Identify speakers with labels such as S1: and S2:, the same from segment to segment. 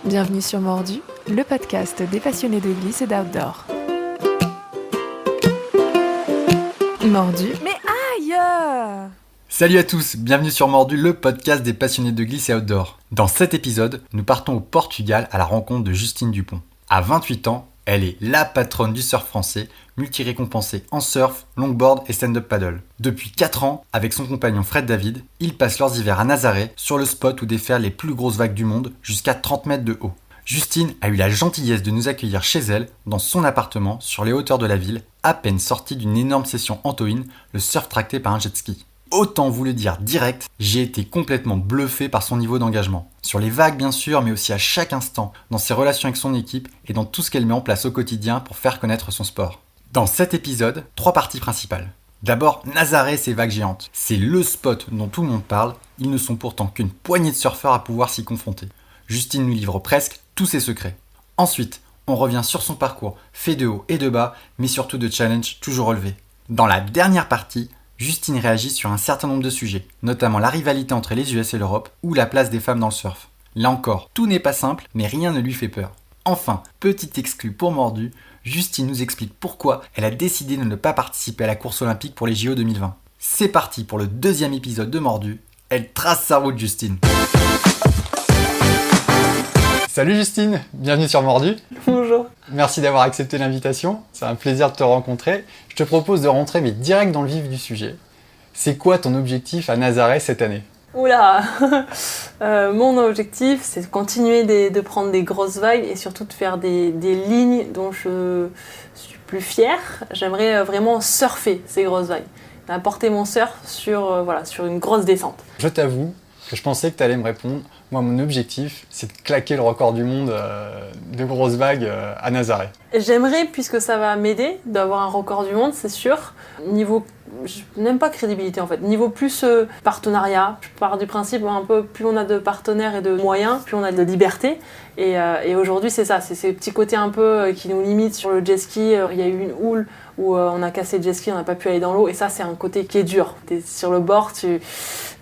S1: Bienvenue sur Mordu, le podcast des passionnés de glisse et d'outdoor. Mordu, mais aïe!
S2: Salut à tous, bienvenue sur Mordu, le podcast des passionnés de glisse et outdoor. Dans cet épisode, nous partons au Portugal à la rencontre de Justine Dupont. À 28 ans, elle est la patronne du surf français, multi-récompensée en surf, longboard et stand-up paddle. Depuis 4 ans, avec son compagnon Fred David, ils passent leurs hivers à Nazaré, sur le spot où déferlent les plus grosses vagues du monde, jusqu'à 30 mètres de haut. Justine a eu la gentillesse de nous accueillir chez elle, dans son appartement, sur les hauteurs de la ville, à peine sortie d'une énorme session Antoine, le surf tracté par un jet ski. Autant vous le dire direct, j'ai été complètement bluffé par son niveau d'engagement. Sur les vagues bien sûr, mais aussi à chaque instant, dans ses relations avec son équipe et dans tout ce qu'elle met en place au quotidien pour faire connaître son sport. Dans cet épisode, 3 parties principales. D'abord, Nazaré, ces vagues géantes. C'est le spot dont tout le monde parle, ils ne sont pourtant qu'une poignée de surfeurs à pouvoir s'y confronter. Justine nous livre presque tous ses secrets. Ensuite, on revient sur son parcours, fait de haut et de bas, mais surtout de challenges toujours relevés. Dans la dernière partie, Justine réagit sur un certain nombre de sujets, notamment la rivalité entre les US et l'Europe ou la place des femmes dans le surf. Là encore, tout n'est pas simple, mais rien ne lui fait peur. Enfin, petit exclu pour Mordu, Justine nous explique pourquoi elle a décidé de ne pas participer à la course olympique pour les JO 2020. C'est parti pour le deuxième épisode de Mordu. Elle trace sa route, Justine. Salut Justine, bienvenue sur Mordu.
S3: Bonjour.
S2: Merci d'avoir accepté l'invitation, c'est un plaisir de te rencontrer. Je te propose de rentrer mais direct dans le vif du sujet. C'est quoi ton objectif à Nazaré cette année ?
S3: Oula mon objectif, c'est de continuer de prendre des grosses vagues et surtout de faire des lignes dont je suis plus fière. J'aimerais vraiment surfer ces grosses vagues, apporter mon surf sur une grosse descente.
S2: Je t'avoue que je pensais que tu allais me répondre. Moi, mon objectif, c'est de claquer le record du monde de grosses vagues à Nazaré.
S3: J'aimerais, puisque ça va m'aider, d'avoir un record du monde, c'est sûr. Niveau, je n'aime pas crédibilité en fait, niveau plus partenariat. Je pars du principe, un peu, plus on a de partenaires et de moyens, plus on a de liberté. Et aujourd'hui, c'est ça, c'est ces petits côtés un peu qui nous limitent sur le jet ski. Il y a eu une houle où on a cassé le jet ski, on n'a pas pu aller dans l'eau. Et ça, c'est un côté qui est dur. T'es sur le bord, tu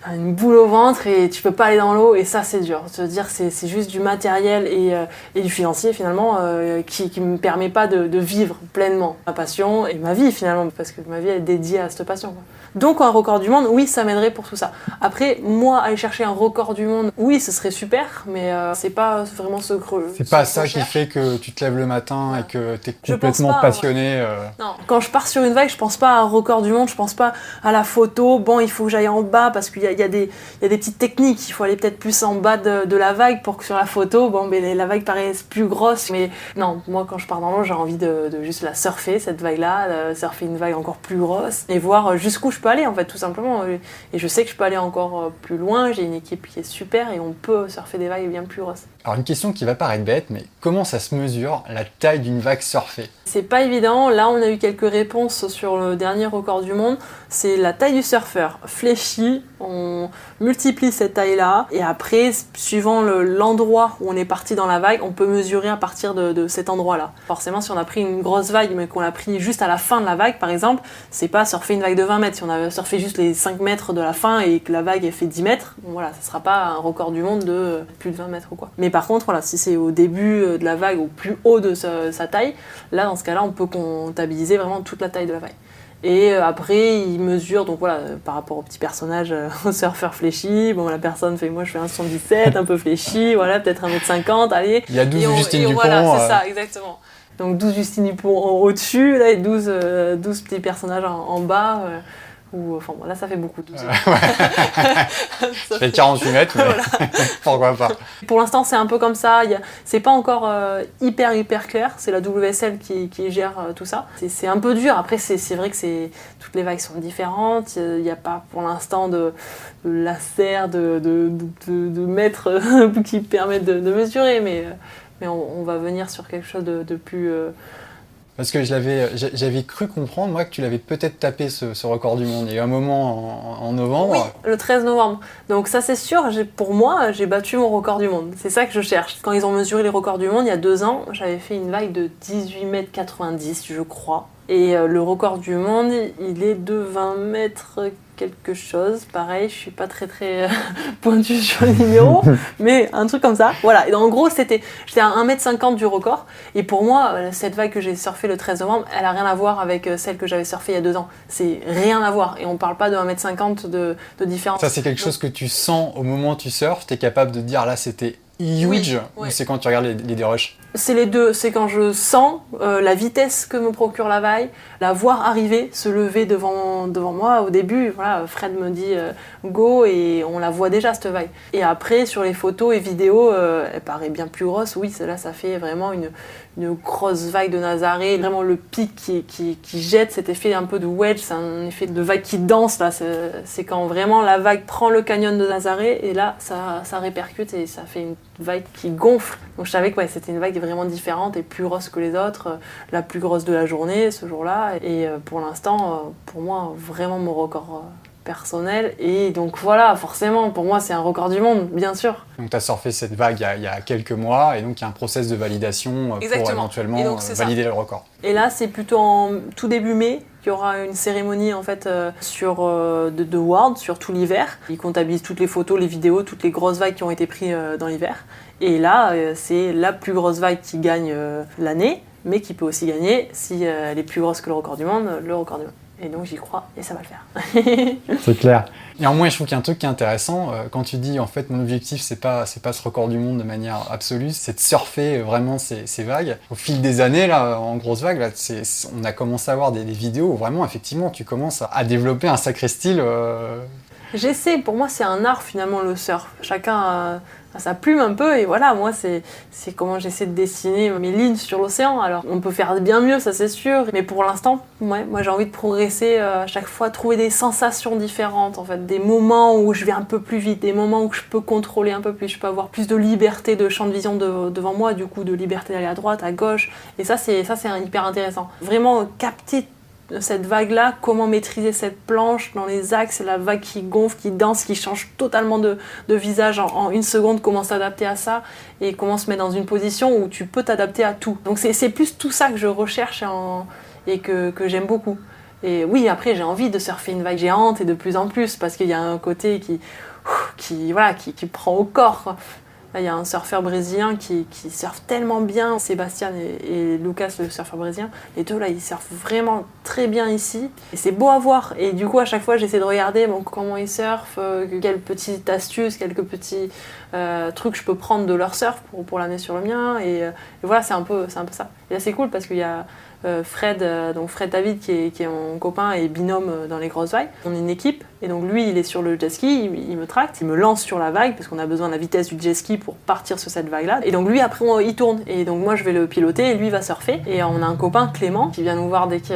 S3: as une boule au ventre et tu peux pas aller dans l'eau. Et ça, c'est dur. Se dire, c'est juste du matériel et du financier finalement qui me permet pas de vivre pleinement ma passion et ma vie finalement, parce que ma vie est dédiée à cette passion, quoi. Donc un record du monde, oui, ça m'aiderait pour tout ça. Après, moi, aller chercher un record du monde, oui, ce serait super, mais c'est pas vraiment ce creux.
S2: C'est pas ça qui fait que tu te lèves le matin et que t'es complètement passionné.
S3: Non, quand je pars sur une vague, je pense pas à un record du monde, je pense pas à la photo. Bon, il faut que j'aille en bas parce qu'il y a des petites techniques. Il faut aller peut-être plus en bas de la vague pour que sur la photo, la vague paraisse plus grosse. Mais non, moi, quand je pars dans l'eau, j'ai envie de juste la surfer, cette vague-là, surfer une vague encore plus grosse et voir jusqu'où je peux aller, en fait, tout simplement. Et je sais que je peux aller encore plus loin. J'ai une équipe qui est super et on peut surfer des vagues bien plus grosses.
S2: Alors une question qui va paraître bête, mais comment ça se mesure la taille d'une vague surfée ?
S3: C'est pas évident. Là, on a eu quelques réponses sur le dernier record du monde. C'est la taille du surfeur fléchie. On multiplie cette taille-là. Et après, suivant l'endroit où on est parti dans la vague, on peut mesurer à partir de cet endroit-là. Forcément, si on a pris une grosse vague, mais qu'on l'a pris juste à la fin de la vague, par exemple, c'est pas surfer une vague de 20 mètres. Si on a surfé juste les 5 mètres de la fin et que la vague elle fait 10 mètres, bon, voilà, ça sera pas un record du monde de plus de 20 mètres ou quoi. Mais par contre, voilà, si c'est au début de la vague, au plus haut de sa taille, là, dans ce cas-là, on peut comptabiliser vraiment toute la taille de la vague. Et après, il mesure, donc voilà, par rapport au petit personnage, au surfeur fléchi, bon, la personne fait, moi je fais 1,77 m, un peu fléchi, voilà, peut-être 1,50 m, allez.
S2: Il y a 12 Justine Dupont.
S3: Voilà, c'est ça, exactement. Donc 12 Justine Dupont au-dessus, là, et 12 petits personnages en bas. Enfin, bon, là, ça fait beaucoup. 12.
S2: Ça fait 48 mètres, mais voilà. Pourquoi pas.
S3: Pour l'instant, c'est un peu comme ça. C'est pas encore hyper clair. C'est la WSL qui gère tout ça. C'est un peu dur. Après, c'est vrai que toutes les vagues sont différentes. Il n'y a pas pour l'instant de laser, de mètres qui permettent de mesurer. Mais on va venir sur quelque chose de plus...
S2: Parce que j'avais cru comprendre, moi, que tu l'avais peut-être tapé ce record du monde. Il y a eu un moment en novembre.
S3: Oui, le 13 novembre. Donc ça, c'est sûr, pour moi, j'ai battu mon record du monde. C'est ça que je cherche. Quand ils ont mesuré les records du monde, il y a 2 ans, j'avais fait une vague de 18,90 m, je crois. Et le record du monde, il est de 20 mètres quelque chose. Pareil, je suis pas très pointue sur les numéros, mais un truc comme ça. Voilà. Et en gros, j'étais à 1m50 du record. Et pour moi, cette vague que j'ai surfée le 13 novembre, elle a rien à voir avec celle que j'avais surfée il y a 2 ans. C'est rien à voir. Et on parle pas de 1m50 de différence.
S2: Ça, c'est quelque chose que tu sens au moment où tu surfes. Tu es capable de dire là, c'était huge,
S3: oui.
S2: ou c'est quand tu regardes les dérushs?
S3: C'est les deux, c'est quand je sens la vitesse que me procure la vague, la voir arriver, se lever devant moi. Au début, voilà, Fred me dit go et on la voit déjà cette vague. Et après, sur les photos et vidéos, elle paraît bien plus grosse. Oui, là, ça fait vraiment une grosse vague de Nazaré. Vraiment le pic qui jette, cet effet un peu de wedge, c'est un effet de vague qui danse. Là, c'est quand vraiment la vague prend le canyon de Nazaré et là, ça répercute et ça fait une vague qui gonfle. Donc je savais que c'était une vague vraiment différente et plus grosse que les autres, la plus grosse de la journée ce jour-là. Et pour l'instant, pour moi, vraiment mon record personnel. Et donc voilà, forcément, pour moi, c'est un record du monde, bien sûr.
S2: Donc tu as surfé cette vague il y a quelques mois et donc il y a un process de validation pour éventuellement valider le record.
S3: Et là, c'est plutôt en tout début mai qu'il y aura une cérémonie en fait sur de Ward sur tout l'hiver. Ils comptabilisent toutes les photos, les vidéos, toutes les grosses vagues qui ont été prises dans l'hiver. Et là, c'est la plus grosse vague qui gagne l'année, mais qui peut aussi gagner, si elle est plus grosse que le record du monde, le record du monde. Et donc j'y crois et ça va le faire.
S2: C'est clair. Néanmoins, je trouve qu'il y a un truc qui est intéressant. Quand tu dis, en fait, mon objectif, c'est pas ce record du monde de manière absolue, c'est de surfer vraiment ces vagues. Au fil des années, là, en grosse vague, là, on a commencé à avoir des vidéos où vraiment, effectivement, tu commences à développer un sacré style.
S3: J'essaie, pour moi, c'est un art finalement le surf. Chacun a sa plume un peu et voilà, moi c'est comment j'essaie de dessiner mes lignes sur l'océan. Alors on peut faire bien mieux, ça c'est sûr, mais pour l'instant, moi j'ai envie de progresser à chaque fois, trouver des sensations différentes en fait, des moments où je vais un peu plus vite, des moments où je peux contrôler un peu plus, je peux avoir plus de liberté de champ de vision devant moi, du coup de liberté d'aller à droite, à gauche, et ça c'est hyper intéressant. Vraiment capter cette vague-là, comment maîtriser cette planche dans les axes, la vague qui gonfle, qui danse, qui change totalement de visage en une seconde, comment s'adapter à ça et comment se mettre dans une position où tu peux t'adapter à tout. Donc c'est plus tout ça que je recherche et que j'aime beaucoup. Et oui, après j'ai envie de surfer une vague géante et de plus en plus parce qu'il y a un côté qui prend au corps, quoi. Là, il y a un surfeur brésilien qui surfe tellement bien, Sébastien et Lucas, le surfeur brésilien. Les deux, là, ils surfent vraiment très bien ici. Et c'est beau à voir. Et du coup, à chaque fois, j'essaie de regarder comment ils surfent, quelles petites astuces, quelques petits trucs je peux prendre de leur surf pour l'amener sur le mien. Et voilà, c'est un peu ça. Et là, c'est cool parce qu'il y a Fred David qui est mon copain et binôme dans les grosses vagues. On est une équipe et donc lui il est sur le jet ski, il me tracte, il me lance sur la vague parce qu'on a besoin de la vitesse du jet ski pour partir sur cette vague là et donc lui après il tourne et donc moi je vais le piloter et lui va surfer et on a un copain Clément qui vient nous voir dès que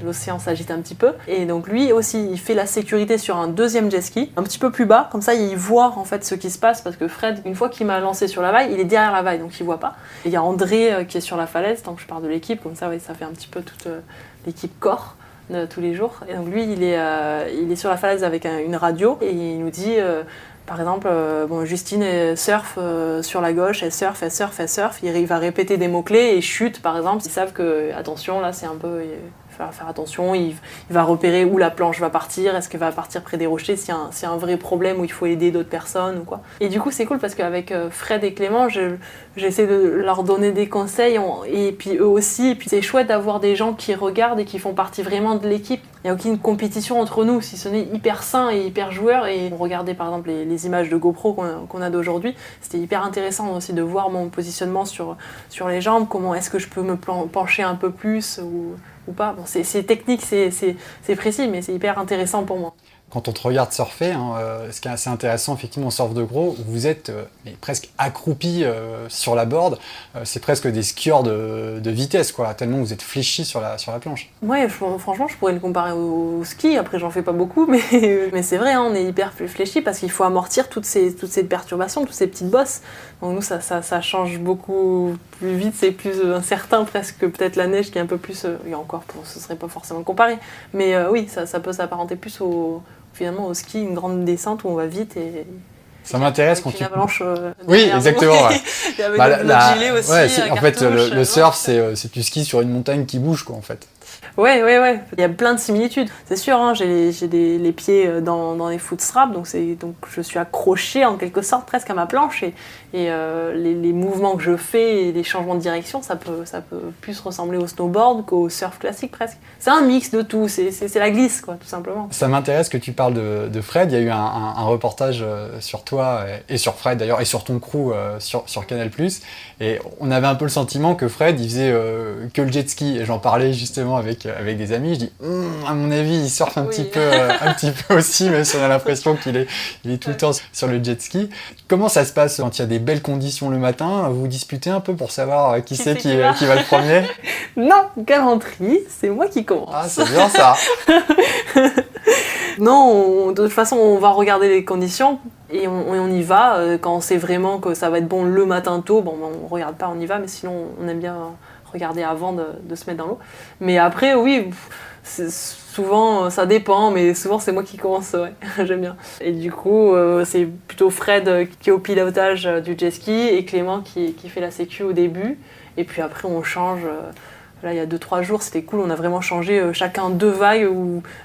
S3: l'océan s'agite un petit peu et donc lui aussi il fait la sécurité sur un deuxième jet ski un petit peu plus bas, comme ça il voit en fait ce qui se passe parce que Fred une fois qu'il m'a lancé sur la vague il est derrière la vague donc il voit pas et il y a André qui est sur la falaise tant que je parle de l'équipe comme ça ça fait un petit peu toute l'équipe corps de tous les jours. Et donc lui, il est sur la falaise avec une radio et il nous dit, par exemple, Justine surfe sur la gauche, elle surfe. Il va répéter des mots-clés et chute, par exemple. Ils savent que, attention, là, c'est un peu... Il va faire attention, il va repérer où la planche va partir, est-ce qu'elle va partir près des rochers, s'il y a un vrai problème où il faut aider d'autres personnes ou quoi. Et du coup, c'est cool parce qu'avec Fred et Clément, j'essaie de leur donner des conseils et puis eux aussi. Et puis c'est chouette d'avoir des gens qui regardent et qui font partie vraiment de l'équipe. Il n'y a aucune compétition entre nous, si ce n'est hyper sain et hyper joueur. Et on regardait par exemple les images de GoPro qu'on a d'aujourd'hui. C'était hyper intéressant aussi de voir mon positionnement sur les jambes, comment est-ce que je peux me pencher un peu plus ou pas. Bon, c'est technique, c'est précis, mais c'est hyper intéressant pour moi.
S2: Quand on te regarde surfer, ce qui est assez intéressant, effectivement, en surf de gros, vous êtes presque accroupi sur la board. C'est presque des skieurs de vitesse, quoi, tellement vous êtes fléchis sur la planche.
S3: Ouais, franchement, je pourrais le comparer au ski. Après, j'en fais pas beaucoup, mais c'est vrai, on est hyper fléchis parce qu'il faut amortir toutes ces perturbations, toutes ces petites bosses. Donc nous, ça change beaucoup plus vite, c'est plus incertain presque que peut-être la neige qui est un peu plus... et encore, ce serait pas forcément comparé. Mais oui, ça peut s'apparenter plus finalement au ski, une grande descente où on va vite et
S2: ça m'intéresse quand
S3: une avalanche
S2: oui, exactement. Ouais.
S3: Avec notre gilet aussi.
S2: Ouais, en fait, le surf, c'est tu skis sur une montagne qui bouge, quoi, en fait.
S3: Ouais. Il y a plein de similitudes. C'est sûr, hein, j'ai les pieds dans les footstraps, donc je suis accrochée en quelque sorte presque à ma planche et les mouvements que je fais et les changements de direction, ça peut plus ressembler au snowboard qu'au surf classique presque. C'est un mix de tout, c'est la glisse quoi, tout simplement.
S2: Ça m'intéresse que tu parles de Fred. Il y a eu un reportage sur toi et sur Fred d'ailleurs et sur ton crew sur Canal+. Et on avait un peu le sentiment que Fred il faisait que le jet ski. Et j'en parlais justement avec des amis. Je dis à mon avis il surfe un petit peu aussi, même si on a l'impression qu'il est tout le temps sur le jet ski. Comment ça se passe quand il y a des belles conditions le matin? Vous disputez un peu pour savoir qui va le premier?
S3: Non, galanterie, c'est moi qui commence.
S2: Ah, c'est bien ça.
S3: Non, de toute façon, on va regarder les conditions et on y va. Quand on sait vraiment que ça va être bon le matin tôt, bon, on regarde pas, on y va, mais sinon, on aime bien regarder avant de se mettre dans l'eau. Mais après, oui, souvent, ça dépend, mais souvent, c'est moi qui commence, ouais, j'aime bien. Et du coup, c'est plutôt Fred qui est au pilotage du jet ski et Clément qui fait la sécu au début. Et puis après, on change. Là, il y a 2-3 jours, c'était cool, on a vraiment changé chacun 2 vagues,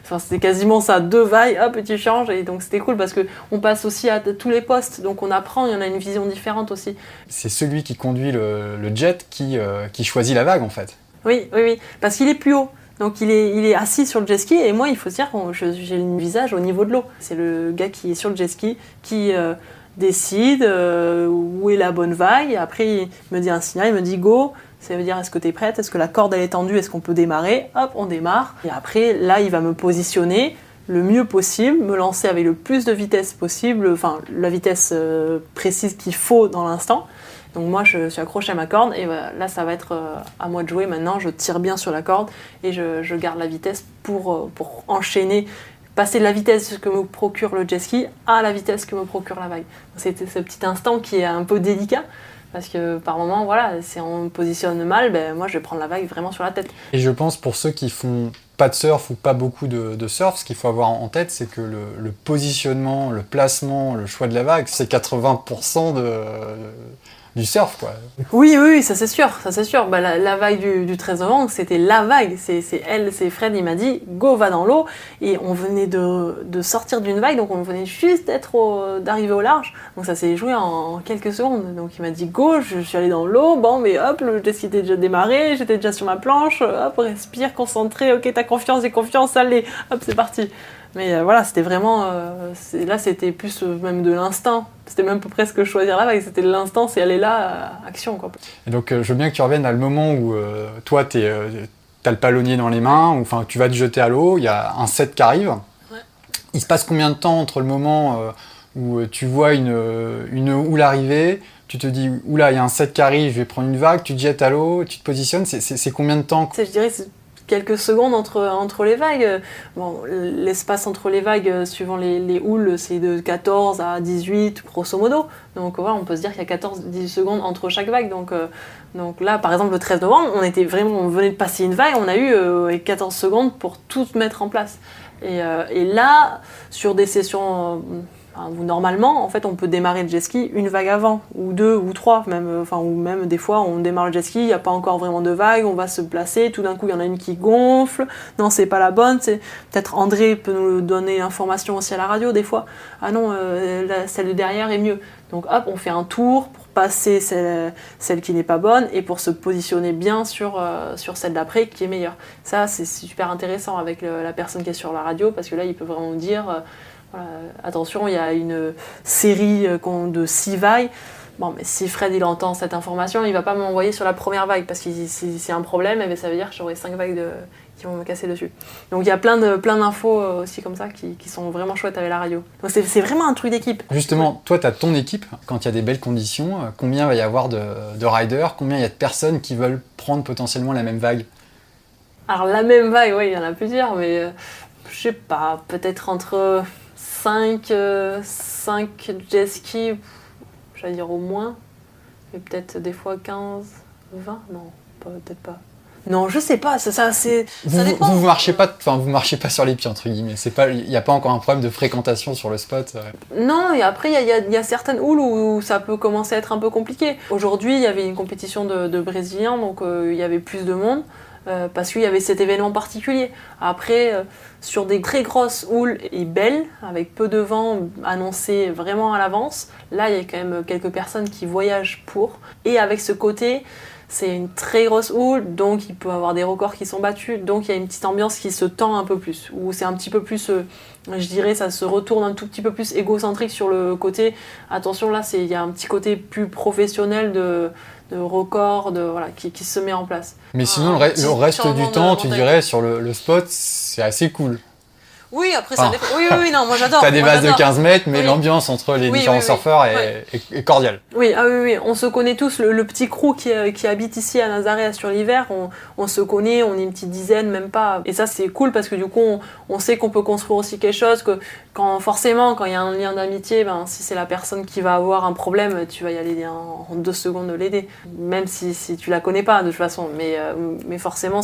S3: enfin c'était quasiment ça, 2 vagues, hop, tu changes, et donc c'était cool parce qu'on passe aussi à tous les postes, donc on apprend, il y en a une vision différente aussi.
S2: C'est celui qui conduit le jet qui choisit la vague en fait.
S3: Oui, parce qu'il est plus haut. Donc il est assis sur le jet ski et moi il faut se dire que j'ai le visage au niveau de l'eau. C'est le gars qui est sur le jet ski qui décide où est la bonne vague, et après il me dit un signal, il me dit go. Ça veut dire est-ce que tu es prête, est-ce que la corde elle est tendue, est-ce qu'on peut démarrer? Hop, on démarre. Et après, là, il va me positionner le mieux possible, me lancer avec le plus de vitesse possible, enfin la vitesse précise qu'il faut dans l'instant. Donc moi, je suis accrochée à ma corde et là, ça va être à moi de jouer. Maintenant, je tire bien sur la corde et je garde la vitesse pour enchaîner, passer de la vitesse que me procure le jet ski à la vitesse que me procure la vague. C'est ce petit instant qui est un peu délicat. Parce que par moment, voilà, si on me positionne mal, ben moi je vais prendre la vague vraiment sur la tête.
S2: Et je pense pour ceux qui font pas de surf ou pas beaucoup de surf, ce qu'il faut avoir en tête, c'est que le positionnement, le placement, le choix de la vague, c'est 80% du surf, quoi.
S3: Oui, ça c'est sûr. Bah, la vague du 13 novembre, c'était la vague. C'est Fred, il m'a dit, go, va dans l'eau. Et on venait de sortir d'une vague, donc on venait juste d'arriver au large. Donc ça s'est joué en quelques secondes. Donc il m'a dit, go, je suis allée dans l'eau, bon, mais hop, le jet ski était déjà démarré, j'étais déjà sur ma planche, hop, respire, concentré, ok, t'as confiance, j'ai confiance, allez, hop, c'est parti. Mais voilà, c'était vraiment... là, c'était plus même de l'instinct. C'était même pas presque choisir la vague, c'était de l'instinct, c'est aller là, action, quoi.
S2: Et donc, je veux bien que tu reviennes à le moment où toi, t'as le palonnier dans les mains, ou enfin, tu vas te jeter à l'eau, il y a un set qui arrive. Ouais. Il se passe combien de temps entre le moment où tu vois une houle arriver, tu te dis, oula, il y a un set qui arrive, je vais prendre une vague, tu te jettes à l'eau, tu te positionnes, c'est combien de temps?
S3: Je dirais c'est quelques secondes entre les vagues. Bon, l'espace entre les vagues, suivant les houles, c'est de 14 à 18, grosso modo. Donc voilà, on peut se dire qu'il y a 14-18 secondes entre chaque vague. Donc là, par exemple, le 13 novembre, on venait de passer une vague, on a eu 14 secondes pour tout mettre en place. Et là, sur des sessions... où normalement, en fait, on peut démarrer le jet ski une vague avant, ou 2, ou 3, même, ou même des fois, on démarre le jet ski, il n'y a pas encore vraiment de vague, on va se placer, tout d'un coup, il y en a une qui gonfle, non, c'est pas la bonne, peut-être André peut nous donner l'information aussi à la radio, des fois, ah non, celle de derrière est mieux. Donc hop, on fait un tour pour passer celle qui n'est pas bonne, et pour se positionner bien sur celle d'après, qui est meilleure. Ça, c'est super intéressant avec la personne qui est sur la radio, parce que là, il peut vraiment nous dire... Voilà, attention, il y a une série de 6 vagues. Bon, mais si Fred il entend cette information, il va pas m'envoyer sur la première vague parce que si c'est un problème, eh bien, ça veut dire que j'aurai 5 vagues qui vont me casser dessus. Donc il y a plein d'infos aussi comme ça qui sont vraiment chouettes avec la radio. Donc c'est vraiment un truc d'équipe.
S2: Justement, toi tu as ton équipe, quand il y a des belles conditions, combien va y avoir de riders, combien il y a de personnes qui veulent prendre potentiellement la même vague?
S3: Alors la même vague, oui, il y en a plusieurs, mais je sais pas, peut-être entre 5 jet skis, j'allais dire au moins, et peut-être des fois 15, 20, non, peut-être pas. Non, je sais pas, ça dépend.
S2: Vous marchez pas sur les pieds, entre guillemets, il n'y a pas encore un problème de fréquentation sur le spot.
S3: Non, et après, il y a certaines houles où ça peut commencer à être un peu compliqué. Aujourd'hui, il y avait une compétition de Brésiliens, donc il y avait plus de monde. parce qu'il y avait cet événement particulier. Après, sur des très grosses houles et belles, avec peu de vent annoncé vraiment à l'avance, là, il y a quand même quelques personnes qui voyagent pour. Et avec ce côté, c'est une très grosse houle, donc il peut y avoir des records qui sont battus, donc il y a une petite ambiance qui se tend un peu plus, où c'est un petit peu plus, je dirais, ça se retourne un tout petit peu plus égocentrique sur le côté. Attention, là, il y a un petit côté plus professionnel de record, voilà, qui se met en place.
S4: Mais sinon, le reste du temps, tu dirais, sur le spot, c'est assez cool.
S3: Oui, après ça dépend. Oui, non, moi j'adore.
S4: T'as des vases de 15 mètres, mais
S3: oui.
S4: l'ambiance entre les différents surfeurs est cordiale.
S3: Oui, on se connaît tous. Le petit crew qui habite ici à Nazaré sur l'hiver, on se connaît, on est une petite dizaine, même pas. Et ça, c'est cool parce que du coup, on sait qu'on peut construire aussi quelque chose, que forcément, quand il y a un lien d'amitié, si c'est la personne qui va avoir un problème, tu vas y aller en 2 secondes de l'aider. Même si tu la connais pas, de toute façon. Mais forcément,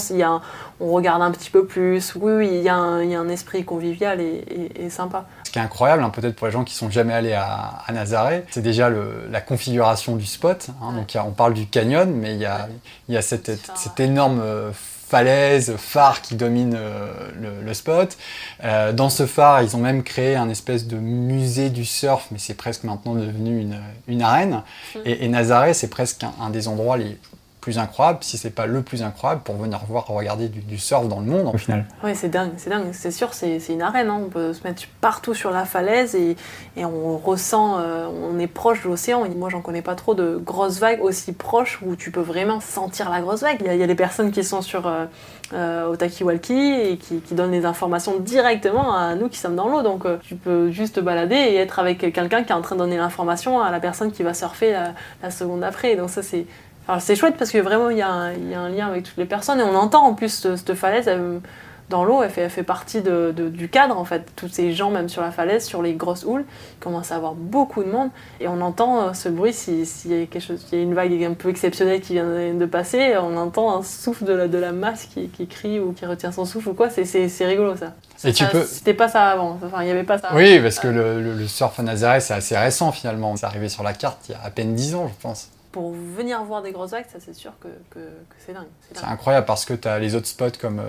S3: on regarde un petit peu plus. Oui, il y a un esprit convivial et sympa.
S4: Ce qui est incroyable, peut-être pour les gens qui sont jamais allés à Nazaré, c'est déjà la configuration du spot. Donc on parle du canyon, mais il y a cette énorme phare qui domine le spot. Dans ce phare, ils ont même créé un espèce de musée du surf, mais c'est presque maintenant devenu une arène. Et Nazaré, c'est presque un des endroits les plus incroyable, si c'est pas le plus incroyable, pour venir regarder du surf dans le monde au final.
S3: Oui, c'est dingue, c'est sûr, c'est une arène, on peut se mettre partout sur la falaise et on ressent, on est proche de l'océan. Moi, j'en connais pas trop de grosses vagues aussi proches où tu peux vraiment sentir la grosse vague. Il y a des personnes qui sont sur Otaki-Walkie et qui donnent les informations directement à nous qui sommes dans l'eau, donc tu peux juste te balader et être avec quelqu'un qui est en train de donner l'information à la personne qui va surfer la seconde après, donc ça c'est chouette parce que vraiment il y a un lien avec toutes les personnes et on entend en plus cette falaise dans l'eau, elle fait partie du cadre en fait. Tous ces gens même sur la falaise, sur les grosses houles, il commence à avoir beaucoup de monde et on entend ce bruit s'il y a quelque chose, s'il y a une vague un peu exceptionnelle qui vient de passer, on entend un souffle de la masse qui crie ou qui retient son souffle ou quoi, c'est rigolo ça. C'était pas ça avant, il n'y avait pas ça avant.
S4: Oui, parce que le surf à Nazaré c'est assez récent finalement, c'est arrivé sur la carte il y a à peine 10 ans je pense.
S3: Pour venir voir des grosses vagues, ça c'est sûr que c'est dingue.
S4: C'est incroyable parce que tu as les autres spots comme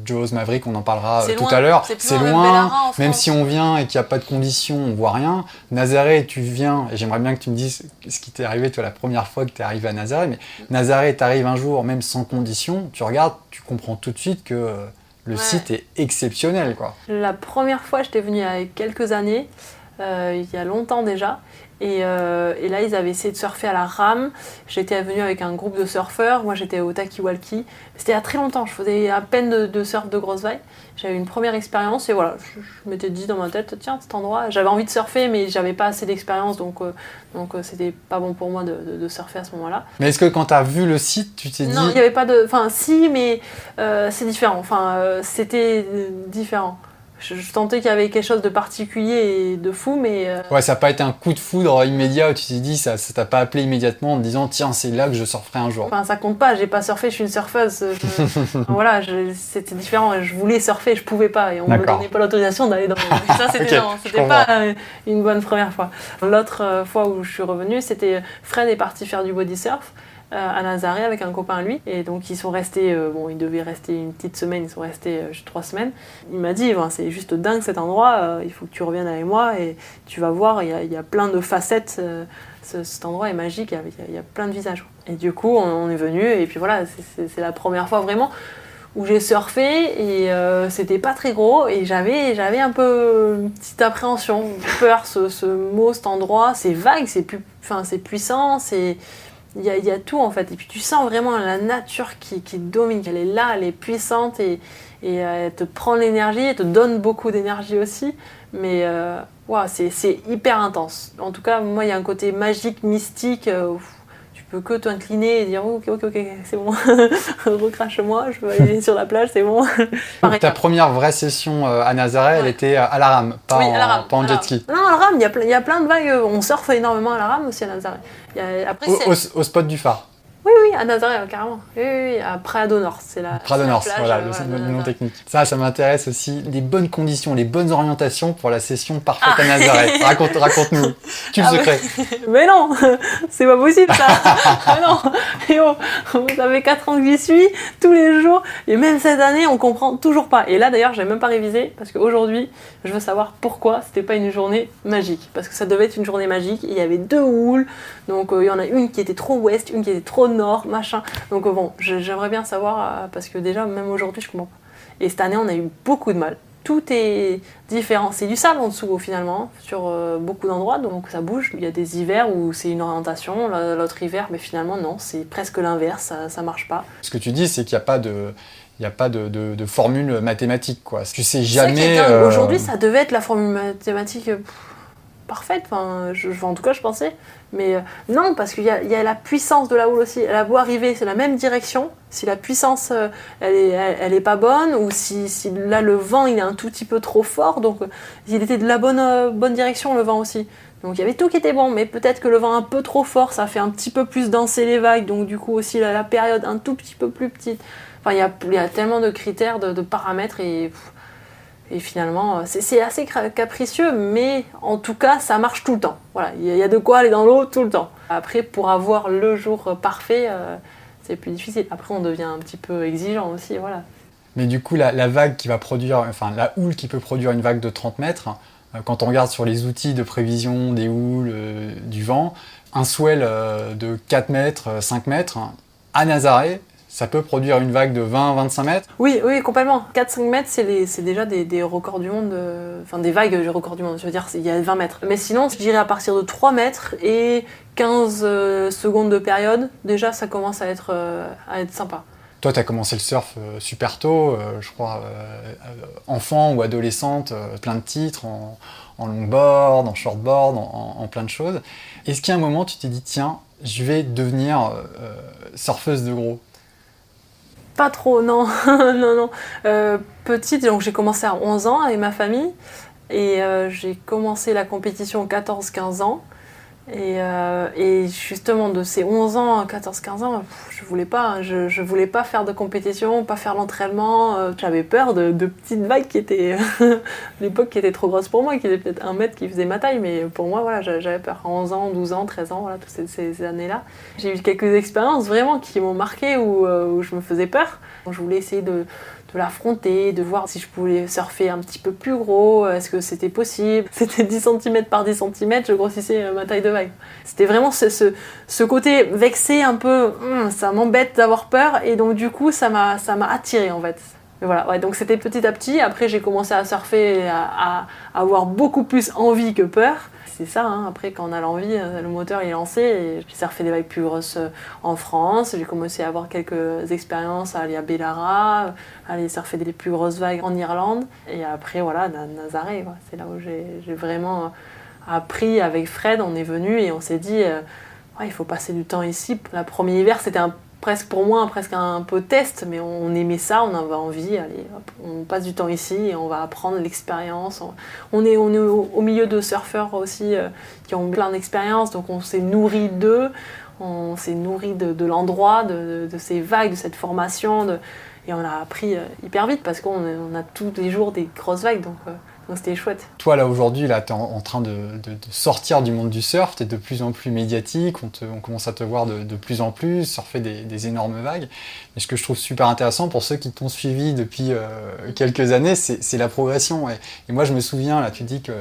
S4: Jaws, Maverick, on en parlera tout
S3: loin.
S4: à l'heure.
S3: C'est
S4: loin, même si on vient et qu'il n'y a pas de conditions, on voit rien. Nazaré, tu viens, et j'aimerais bien que tu me dises ce qui t'est arrivé toi la première fois que tu es arrivé à Nazaré, mais Nazaré, tu arrives un jour, même sans conditions, tu regardes, tu comprends tout de suite que le site est exceptionnel, quoi.
S3: La première fois, j'étais venue il y a quelques années, il y a longtemps déjà. Et là, ils avaient essayé de surfer à la rame. J'étais venue avec un groupe de surfeurs. Moi, j'étais au Taki-Walkie. C'était il y a très longtemps. Je faisais à peine de surf de grosse vague. J'avais une première expérience et voilà, je m'étais dit dans ma tête, tiens, cet endroit, j'avais envie de surfer, mais j'avais pas assez d'expérience, donc c'était pas bon pour moi de surfer à ce moment-là.
S4: Mais est-ce que quand tu as vu le site, tu t'es dit...
S3: Non, il n'y avait pas de... Enfin, si, mais c'est différent. C'était différent. Je sentais qu'il y avait quelque chose de particulier et de fou, mais...
S4: Ouais, ça n'a pas été un coup de foudre immédiat où tu t'es dit, ça t'a pas appelé immédiatement en te disant, tiens, c'est là que je surferai un jour.
S3: Enfin, ça compte pas, j'ai pas surfé, je suis une surfeuse. Voilà, c'était différent, je voulais surfer, je pouvais pas, et on me donnait pas l'autorisation d'aller dans... Ça, c'était non, c'était pas une bonne première fois. L'autre fois où je suis revenue, c'était Fred est parti faire du body surf à Nazaré avec un copain à lui, et donc ils sont restés, ils devaient rester une petite semaine, ils sont restés 3 semaines. Il m'a dit, c'est juste dingue cet endroit, il faut que tu reviennes avec moi et tu vas voir, il y a plein de facettes, cet endroit est magique, il y a plein de visages. Et du coup on est venu, et puis voilà, c'est la première fois vraiment où j'ai surfé, et c'était pas très gros, et j'avais un peu une petite appréhension, peur, ce mot, cet endroit, c'est vague, c'est puissant, il y a tout en fait, et puis tu sens vraiment la nature qui domine, elle est là, elle est puissante, et elle te prend l'énergie, elle te donne beaucoup d'énergie aussi, mais c'est hyper intense. En tout cas, moi il y a un côté magique, mystique, tu peux que t'incliner et dire ok, c'est bon, recrache-moi, je veux aller sur la plage, c'est bon.
S4: Ta première vraie session à Nazaré, elle était à la rame, pas en jet ski.
S3: Non, à la rame, il y a plein de vagues, on surfe énormément à la rame aussi à Nazaré. Après,
S4: au spot du phare.
S3: Oui, oui, à Nazaré, carrément. Oui, à Praia do Norte, c'est la
S4: Praia do Norte,
S3: plage,
S4: voilà,
S3: de
S4: le nom
S3: Nazaré.
S4: technique. Ça m'intéresse aussi. Les bonnes conditions, les bonnes orientations pour la session parfaite à Nazaré. Raconte-nous. Tu le secret.
S3: Mais non, c'est pas possible ça. Mais non, et oh, ça fait 4 ans que j'y suis, tous les jours, et même cette année, on comprend toujours pas. Et là d'ailleurs, j'ai même pas révisé, parce qu'aujourd'hui, je veux savoir pourquoi c'était pas une journée magique. Parce que ça devait être une journée magique, il y avait 2 houles, donc il y en a une qui était trop ouest, une qui était trop nord, machin. Donc bon, j'aimerais bien savoir, parce que déjà, même aujourd'hui, je comprends pas. Et cette année, on a eu beaucoup de mal. Tout est différent. C'est du sable en dessous, finalement, sur beaucoup d'endroits, donc ça bouge. Il y a des hivers où c'est une orientation, l'autre hiver, mais finalement, non, c'est presque l'inverse, ça marche pas.
S4: Ce que tu dis, c'est qu'il n'y a pas de formule mathématique, quoi. Tu sais jamais...
S3: Aujourd'hui, ça devait être la formule mathématique parfaite, en tout cas, je pensais. Mais non, parce qu'il y a la puissance de la houle aussi. Elle a beau arriver, c'est la même direction. Si la puissance, elle est pas bonne, ou si là, le vent, il est un tout petit peu trop fort, donc il était de la bonne direction, le vent aussi. Donc il y avait tout qui était bon, mais peut-être que le vent un peu trop fort, ça fait un petit peu plus danser les vagues, donc du coup aussi la période un tout petit peu plus petite. Enfin, il y a tellement de critères, de paramètres, et finalement, c'est assez capricieux, mais en tout cas, ça marche tout le temps. Voilà, il y a de quoi aller dans l'eau tout le temps. Après, pour avoir le jour parfait, c'est plus difficile. Après, on devient un petit peu exigeant aussi, voilà.
S4: Mais du coup, la vague qui va produire, enfin la houle qui peut produire une vague de 30 mètres, quand on regarde sur les outils de prévision des houles, du vent, un swell de 4 mètres, 5 mètres, à Nazaré, ça peut produire une vague de 20-25 mètres.
S3: Oui, complètement. 4-5 mètres, c'est déjà des records du monde, enfin des vagues des records du monde, je veux dire, il y a 20 mètres. Mais sinon, je dirais à partir de 3 mètres et 15 secondes de période, déjà ça commence à être sympa.
S4: Toi, tu as commencé le surf super tôt, je crois, enfant ou adolescente, plein de titres, en longboard, en shortboard, en plein de choses. Est-ce qu'il y a un moment, tu t'es dit, tiens, je vais devenir surfeuse de gros?
S3: Pas trop, non. non. Petite, donc j'ai commencé à 11 ans avec ma famille, et j'ai commencé la compétition à 14-15 ans. Et justement, de ces 11 ans à 14-15 ans, je voulais pas faire de compétition, pas faire l'entraînement. J'avais peur de petites vagues qui étaient, à l'époque, qui étaient trop grosses pour moi, qui étaient peut-être 1 mètre, qui faisaient ma taille, mais pour moi, voilà, j'avais peur. À 11 ans, 12 ans, 13 ans, voilà, toutes ces années-là. J'ai eu quelques expériences vraiment qui m'ont marqué, où je me faisais peur. Je voulais essayer de l'affronter, de voir si je pouvais surfer un petit peu plus gros, est-ce que c'était possible. C'était 10 cm par 10 cm, je grossissais ma taille de vague. C'était vraiment ce côté vexé un peu, ça m'embête d'avoir peur, et donc du coup ça m'a attirée en fait. Mais voilà, ouais, donc c'était petit à petit. Après j'ai commencé à surfer, à avoir beaucoup plus envie que peur. C'est ça, hein. Après quand on a l'envie, le moteur il est lancé, et j'ai surfé des vagues plus grosses en France. J'ai commencé à avoir quelques expériences, à aller à Bellara, à aller surfer des plus grosses vagues en Irlande. Et après voilà, Nazaré, ouais. C'est là où j'ai vraiment appris avec Fred. On est venu et on s'est dit, il faut passer du temps ici. Le premier hiver c'était presque pour moi un peu test, mais on aimait ça, on avait envie, allez, hop, on passe du temps ici et on va apprendre l'expérience. On est au milieu de surfeurs aussi qui ont plein d'expérience, donc on s'est nourri d'eux, on s'est nourri de l'endroit, de ces vagues, de cette formation, et on a appris hyper vite parce qu'on a tous les jours des grosses vagues, donc c'était chouette.
S4: Toi, là, aujourd'hui, là, tu es en train de sortir du monde du surf, tu es de plus en plus médiatique, on commence à te voir de plus en plus, surfer des énormes vagues. Mais ce que je trouve super intéressant pour ceux qui t'ont suivi depuis quelques années, c'est la progression. Et moi, je me souviens, là, tu dis que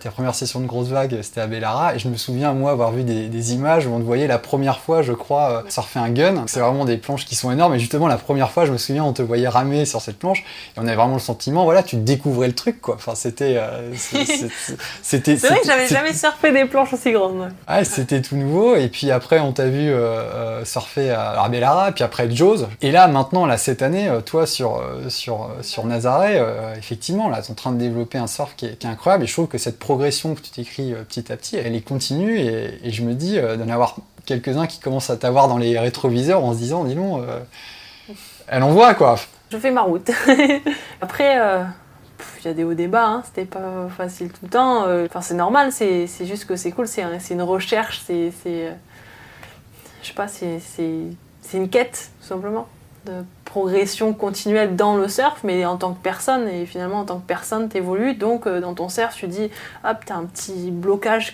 S4: ta première session de grosses vagues, c'était à Bellara, et je me souviens, moi, avoir vu des images où on te voyait la première fois, je crois, surfer un gun. C'est vraiment des planches qui sont énormes, et justement, la première fois, je me souviens, on te voyait ramer sur cette planche, et on avait vraiment le sentiment, voilà, tu découvrais le truc, quoi. Enfin, c'est vrai
S3: que j'avais jamais surfé des planches aussi grandes.
S4: Ouais, c'était tout nouveau. Et puis après, on t'a vu surfer à Bellara, puis après Jaws. Et là, maintenant, là, cette année, toi, sur Nazaré, effectivement, là, t'es en train de développer un surf qui est incroyable. Et je trouve que cette progression que tu t'écris petit à petit, elle est continue. Et je me dis d'en avoir quelques-uns qui commencent à t'avoir dans les rétroviseurs en se disant, dis donc, elle envoie, quoi.
S3: Je fais ma route. Après... il y a des hauts débats, hein. C'était pas facile tout le temps. Enfin, c'est normal, c'est juste que c'est cool, c'est une recherche, je sais pas, c'est c'est une quête, tout simplement, de progression continuelle dans le surf, mais en tant que personne. Et finalement, en tant que personne, t'évolues. Donc, dans ton surf, tu dis, hop, t'as un petit blocage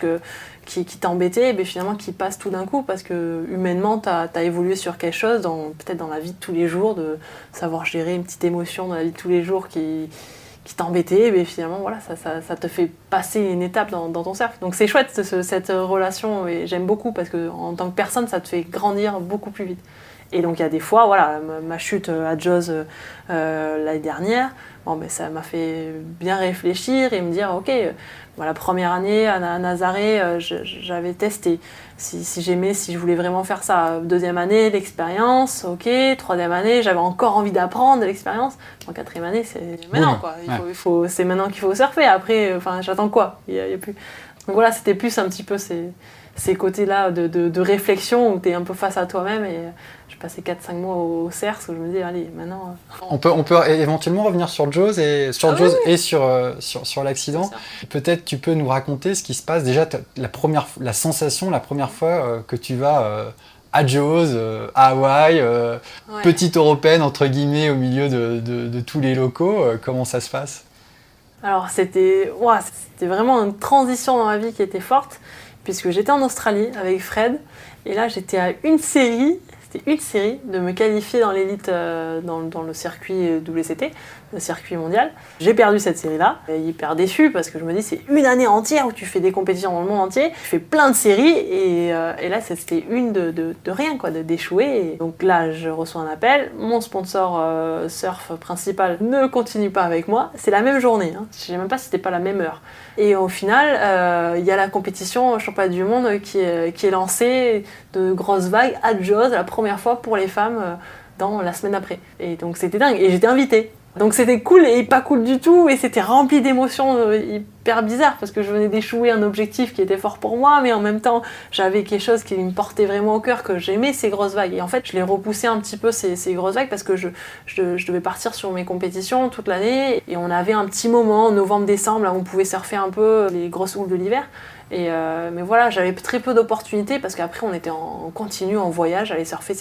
S3: qui t'embêtait, et finalement, qui passe tout d'un coup, parce que humainement, t'as évolué sur quelque chose, peut-être dans la vie de tous les jours, de savoir gérer une petite émotion dans la vie de tous les jours qui t'embêtait, et finalement, voilà, ça te fait passer une étape dans ton surf. Donc, c'est chouette, cette relation, et j'aime beaucoup, parce que en tant que personne, ça te fait grandir beaucoup plus vite. Et donc il y a des fois, voilà, ma chute à Jaws l'année dernière, ça m'a fait bien réfléchir et me dire, ok, la première année à Nazaré, j'avais testé si j'aimais, si je voulais vraiment faire ça. Deuxième année, l'expérience, ok. Troisième année, j'avais encore envie d'apprendre de l'expérience. En quatrième année, c'est maintenant, quoi. C'est maintenant qu'il faut surfer. Après, j'attends quoi ? Il y a plus. Donc voilà, c'était plus un petit peu ces côtés-là de réflexion où tu es un peu face à toi-même. Et j'ai passé 4-5 mois au CERS où je me dis, allez, maintenant...
S4: On peut éventuellement revenir sur Jaws et sur l'accident. Peut-être tu peux nous raconter ce qui se passe. Déjà, la sensation, la première fois que tu vas à Jaws, à Hawaï, petite européenne, entre guillemets, au milieu de tous les locaux. Comment ça se passe ?
S3: Alors, c'était vraiment une transition dans ma vie qui était forte, puisque j'étais en Australie avec Fred, et là j'étais à une série de me qualifier dans l'élite, dans le circuit WCT, le circuit mondial. J'ai perdu cette série-là, hyper déçue, parce que je me dis c'est une année entière où tu fais des compétitions dans le monde entier, tu fais plein de séries, et là c'était une de rien, quoi, d'échouer. Et donc là je reçois un appel, mon sponsor surf principal ne continue pas avec moi, c'est la même journée, hein. Je sais même pas si c'était pas la même heure. Et au final, il y a la compétition championnat du monde qui est lancée de grosses vagues à Jaws, la première fois pour les femmes dans la semaine après. Et donc c'était dingue, et j'étais invitée. Donc c'était cool et pas cool du tout, et c'était rempli d'émotions hyper bizarres, parce que je venais d'échouer un objectif qui était fort pour moi, mais en même temps j'avais quelque chose qui me portait vraiment au cœur, que j'aimais ces grosses vagues. Et en fait je les repoussais un petit peu, ces grosses vagues, parce que je devais partir sur mes compétitions toute l'année, et on avait un petit moment en novembre-décembre là où on pouvait surfer un peu les grosses houles de l'hiver. Mais voilà, j'avais très peu d'opportunités, parce qu'après on était en continu, en voyage, aller surfer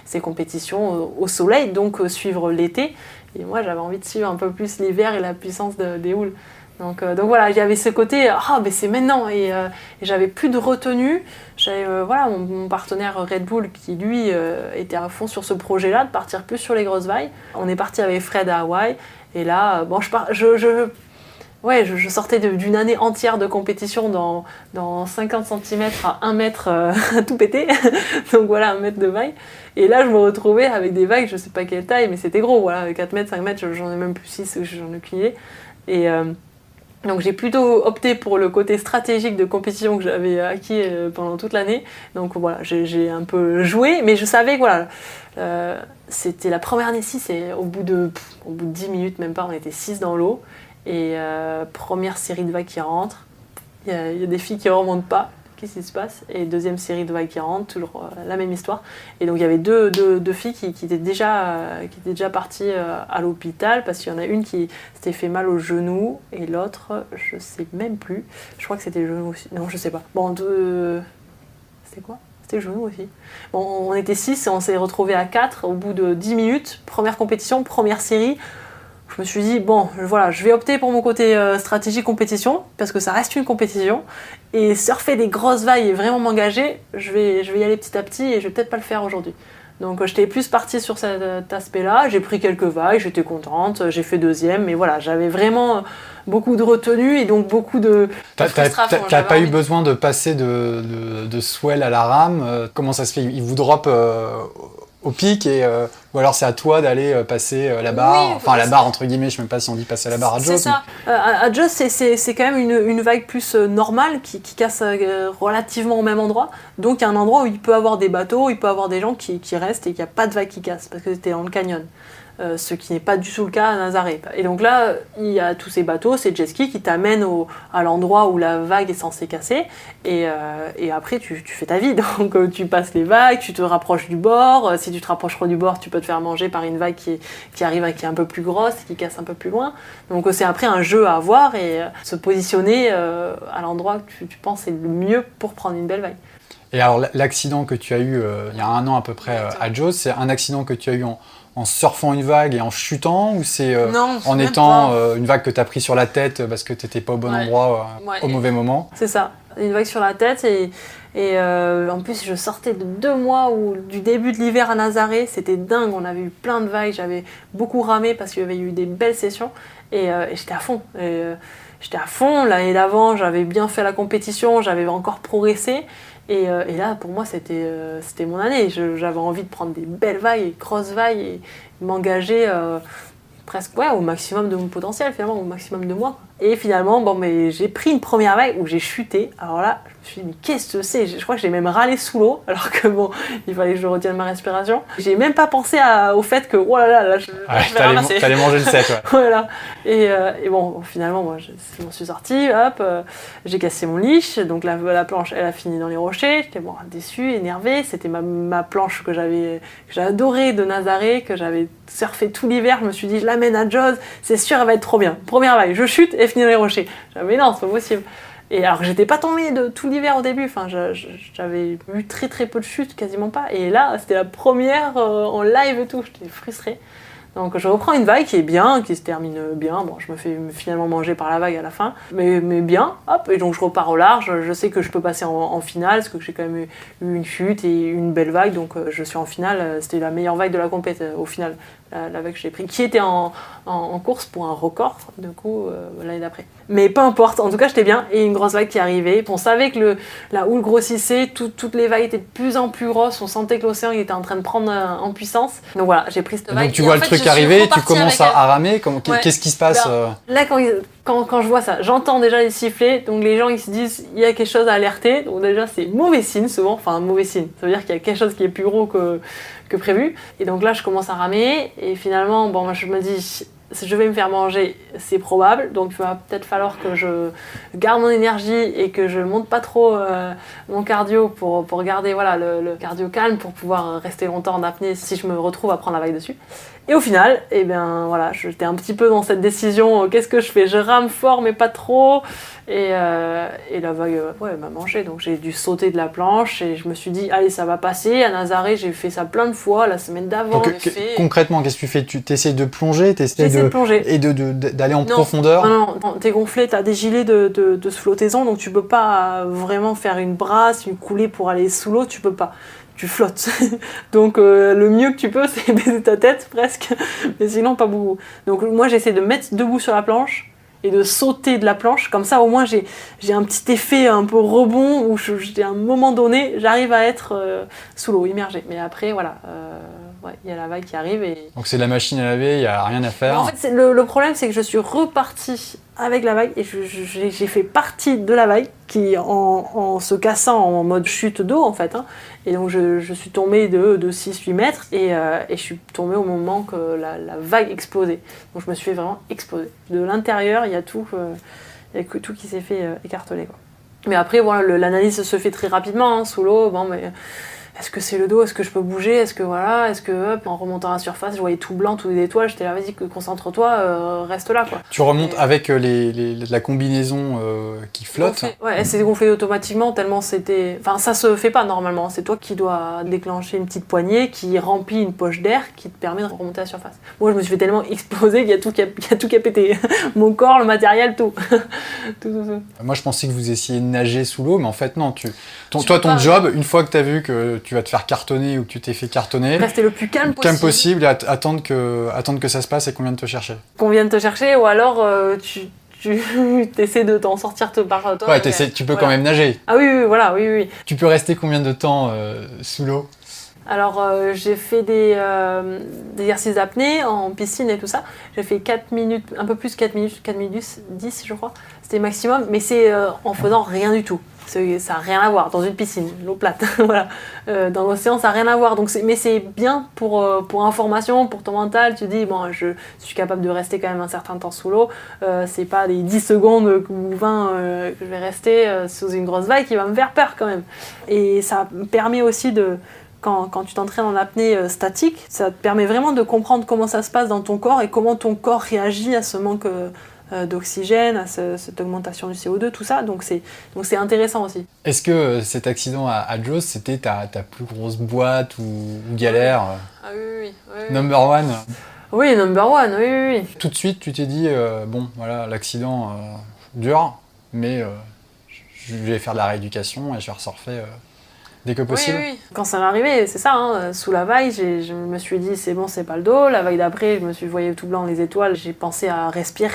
S3: ces compétitions au soleil, donc suivre l'été. Et moi j'avais envie de suivre un peu plus l'hiver et la puissance des houles. Donc voilà, il y avait ce côté, c'est maintenant, et j'avais plus de retenue. J'avais mon partenaire Red Bull qui lui était à fond sur ce projet-là, de partir plus sur les grosses vagues. On est parti avec Fred à Hawaï, et là, je sortais d'une année entière de compétition dans 50 cm à 1 mètre tout pété, donc voilà, 1 mètre de vague. Et là, je me retrouvais avec des vagues, je sais pas quelle taille, mais c'était gros, voilà, 4 mètres, 5 mètres, j'en ai même plus 6, j'en ai aucune idée. Et donc j'ai plutôt opté pour le côté stratégique de compétition que j'avais acquis pendant toute l'année. Donc voilà, j'ai un peu joué, mais je savais que voilà, c'était la première année 6, et au bout de 10 minutes, même pas, on était 6 dans l'eau. Et première série de vagues qui rentre, il y a des filles qui ne remontent pas, qu'est-ce qui se passe ? Et deuxième série de vagues qui rentre, toujours la même histoire. Et donc il y avait deux filles qui étaient déjà parties à l'hôpital, parce qu'il y en a une qui s'était fait mal au genou, et l'autre, je sais même plus, je crois que c'était le genou aussi, non je sais pas. Bon, c'était quoi ? C'était le genou aussi. Bon, on était 6 et on s'est retrouvés à 4 au bout de 10 minutes, première compétition, première série. Je me suis dit, je vais opter pour mon côté stratégie compétition, parce que ça reste une compétition, et surfer des grosses vagues et vraiment m'engager, je vais y aller petit à petit, et je vais peut-être pas le faire aujourd'hui. Donc j'étais plus partie sur cet aspect-là, j'ai pris quelques vagues, j'étais contente, j'ai fait deuxième, mais voilà, j'avais vraiment beaucoup de retenue, et donc beaucoup de frustration.
S4: T'as pas eu besoin de passer de swell à la rame, comment ça se fait ? Il vous drop au pic, ou alors c'est à toi d'aller passer la barre, la barre entre guillemets, je sais même pas si on dit passer la barre à Jaws.
S3: C'est ça. À Jaws, c'est quand même une vague plus normale qui casse relativement au même endroit. Donc il y a un endroit où il peut y avoir des bateaux, il peut y avoir des gens qui restent, et qu'il n'y a pas de vague qui casse, parce que c'était dans le canyon. Ce qui n'est pas du tout le cas à Nazaré. Et donc là, il y a tous ces bateaux, ces jet skis qui t'amènent à l'endroit où la vague est censée casser, et après tu fais ta vie. Donc tu passes les vagues, tu te rapproches du bord. Si tu te rapproches trop du bord, tu peux te faire manger par une vague qui arrive, qui est un peu plus grosse, qui casse un peu plus loin. Donc c'est après un jeu à avoir, et se positionner à l'endroit que tu penses est le mieux pour prendre une belle vague.
S4: Et alors l'accident que tu as eu il y a 1 an à peu près à Jaws, c'est un accident que tu as eu en surfant une vague et en chutant, ou c'est
S3: Non,
S4: en
S3: même
S4: étant
S3: pas.
S4: une vague que tu as pris sur la tête parce que tu n'étais pas au bon
S3: Ouais.
S4: endroit
S3: Ouais.
S4: au mauvais moment?
S3: C'est ça, une vague sur la tête et en plus je sortais de 2 mois du début de l'hiver à Nazaré, c'était dingue, on avait eu plein de vagues, j'avais beaucoup ramé parce qu'il y avait eu des belles sessions et j'étais à fond. J'étais à fond, l'année d'avant j'avais bien fait la compétition, j'avais encore progressé et là pour moi c'était mon année, j'avais envie de prendre des belles vagues, des grosses vagues et m'engager presque au maximum de mon potentiel finalement, au maximum de moi. Et finalement, mais j'ai pris une première vague où j'ai chuté. Alors là, je me suis dit, mais qu'est-ce que c'est? Je crois que j'ai même râlé sous l'eau, alors que il fallait que je retienne ma respiration. J'ai même pas pensé au fait que, oh là là, je vais ramasser.
S4: T'allais manger le set, ouais.
S3: Voilà. Et bon, finalement, moi, je m'en suis sortie, hop, j'ai cassé mon leash, donc la planche, elle a fini dans les rochers. J'étais déçue, énervée. C'était ma planche que j'ai adorée de Nazaré, que j'avais surfé tout l'hiver. Je me suis dit, je l'amène à Jaws, c'est sûr, elle va être trop bien. Première vague, je chute et finis dans les rochers. J'avais non, c'est pas possible. Et alors que j'étais pas tombée de tout l'hiver au début, enfin, j'avais eu très très peu de chutes, quasiment pas. Et là, c'était la première en live et tout, j'étais frustrée. Donc je reprends une vague qui est bien, qui se termine bien. Bon, je me fais finalement manger par la vague à la fin, mais bien, hop, et donc je repars au large. Je sais que je peux passer en finale, parce que j'ai quand même eu une chute et une belle vague, donc je suis en finale. C'était la meilleure vague de la compète au final, la vague que j'ai prise, qui était en course pour un record, du coup, l'année d'après. Mais peu importe, en tout cas j'étais bien, et une grosse vague qui arrivait. On savait que la houle grossissait, toutes les vagues étaient de plus en plus grosses, on sentait que l'océan était en train de prendre en puissance. Donc voilà, j'ai pris cette vague.
S4: Donc tu vois le truc arriver, tu commences à ramer, qu'est-ce qui se passe
S3: Là, quand je vois ça, j'entends déjà les sifflets, donc les gens ils se disent il y a quelque chose à alerter, donc déjà c'est mauvais signe souvent, enfin mauvais signe, ça veut dire qu'il y a quelque chose qui est plus gros que prévu, et donc là je commence à ramer, et finalement moi, je me dis je vais me faire manger, c'est probable, donc il va peut-être falloir que je garde mon énergie et que je monte pas trop mon cardio pour garder le cardio calme, pour pouvoir rester longtemps en apnée si je me retrouve à prendre la vague dessus. Et au final, j'étais un petit peu dans cette décision, qu'est-ce que je fais? Je rame fort mais pas trop, et la vague m'a mangé, donc j'ai dû sauter de la planche et je me suis dit allez, ça va passer. À Nazaré, j'ai fait ça plein de fois, la semaine d'avant.
S4: Concrètement, qu'est-ce que tu fais? Tu essaies de plonger,
S3: J'essaie de plonger
S4: et d'aller en profondeur?
S3: Non, t'es gonflé, t'as des gilets de flottaison, donc tu peux pas vraiment faire une brasse, une coulée pour aller sous l'eau, tu peux pas. Tu flottes. Donc le mieux que tu peux, c'est baiser ta tête presque, mais sinon pas beaucoup. Donc moi j'essaie de me mettre debout sur la planche et de sauter de la planche, comme ça au moins j'ai un petit effet un peu rebond où à un moment donné j'arrive à être sous l'eau, immergée. Mais après voilà, il y a la vague qui arrive et...
S4: Donc c'est de la machine à laver, il n'y a rien à faire.
S3: En fait le problème c'est que je suis repartie avec la vague et j'ai fait partie de la vague qui en se cassant en mode chute d'eau en fait, hein. Et donc je suis tombée de 6-8 mètres et je suis tombée au moment que la vague explosait. Donc je me suis fait vraiment exploser. De l'intérieur, il y a tout qui s'est fait écarteler, quoi. Mais après voilà, l'analyse se fait très rapidement, hein, sous l'eau. Bon, mais est-ce que c'est le dos? Est-ce que je peux bouger? Est-ce que hop, en remontant à la surface, je voyais tout blanc, toutes les étoiles. J'étais là, vas-y, concentre-toi, reste là, quoi.
S4: Tu remontes avec la combinaison qui flotte.
S3: Ouais, elle s'est gonflée automatiquement tellement c'était... Enfin, ça se fait pas normalement. C'est toi qui dois déclencher une petite poignée qui remplit une poche d'air qui te permet de remonter à la surface. Moi, je me suis fait tellement exploser qu'il y a tout qui a pété. Mon corps, le matériel, tout. tout.
S4: Moi, je pensais que vous essayiez de nager sous l'eau, mais en fait, non. Ton job, une fois que tu as vu que tu vas te faire cartonner ou que tu t'es fait cartonner,
S3: rester le plus calme
S4: possible et attendre que ça se passe et qu'on vienne te chercher.
S3: Qu'on vienne te chercher, ou alors tu essaies de t'en sortir par toi.
S4: Ouais, tu peux quand même nager.
S3: Ah oui.
S4: Tu peux rester combien de temps sous l'eau?
S3: Alors j'ai fait des exercices d'apnée en piscine et tout ça. J'ai fait 4 minutes, un peu plus 4 minutes 10 je crois. C'était maximum, mais c'est en faisant rien du tout. Ça n'a rien à voir dans une piscine, l'eau plate. Voilà. Dans l'océan, ça n'a rien à voir. Donc mais c'est bien pour information, pour ton mental. Tu dis, bon, je suis capable de rester quand même un certain temps sous l'eau. C'est pas les 10 secondes ou 20 que je vais rester sous une grosse vague qui va me faire peur quand même. Et ça me permet aussi quand tu t'entraînes en apnée statique, ça te permet vraiment de comprendre comment ça se passe dans ton corps et comment ton corps réagit à ce manque d'oxygène, à cette augmentation du CO2, tout ça. Donc c'est intéressant aussi.
S4: Est-ce que cet accident à Jaws, c'était ta plus grosse boîte ou galère
S3: Ah oui.
S4: Number one?
S3: Oui, number one, oui.
S4: Tout de suite, tu t'es dit, bon, voilà, l'accident dur, mais je vais faire de la rééducation et je vais resurfer dès que possible.
S3: Oui. Quand ça m'est arrivé, c'est ça, hein, sous la vague, je me suis dit, c'est bon, c'est pas le dos. La vague d'après, je voyais tout blanc les étoiles. J'ai pensé à respire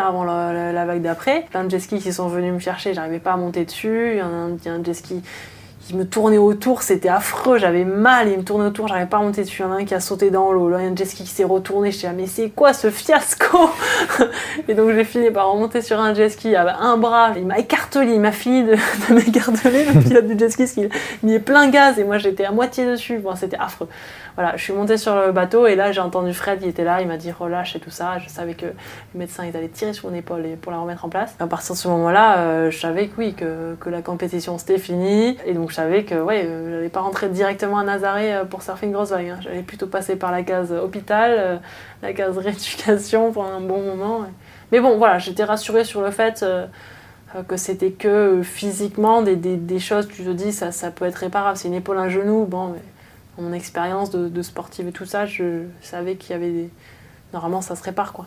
S3: avant la vague d'après. Plein de jet skis qui sont venus me chercher, j'arrivais pas à monter dessus. Il y a un jet ski qui me tournait autour, c'était affreux, j'avais mal, il me tournait autour, j'arrivais pas à monter dessus. Il y en a un qui a sauté dans l'eau, là il y a un jet ski qui s'est retourné, je suis mais c'est quoi ce fiasco? Et donc j'ai fini par remonter sur un jet ski avec un bras, il m'a écartelé, il m'a fini de m'écarteler, le pilote du jet ski, parce qu'il mis plein gaz et moi j'étais à moitié dessus, bon, c'était affreux. Voilà, je suis montée sur le bateau et là j'ai entendu Fred, il était là, il m'a dit relâche et tout ça, je savais que les médecins ils allaient tirer sur mon épaule pour la remettre en place. À partir de ce moment-là, je savais que oui, que la compétition c'était fini et donc je savais que j'allais pas rentrer directement à Nazaré pour surfer une grosse vague, hein. J'allais plutôt passer par la case hôpital, la case rééducation pendant un bon moment. Mais bon voilà, j'étais rassurée sur le fait que c'était que physiquement des choses, tu te dis ça peut être réparable, c'est une épaule, un genou, bon mais mon expérience de sportive et tout ça, je savais qu'il y avait normalement ça se répare quoi.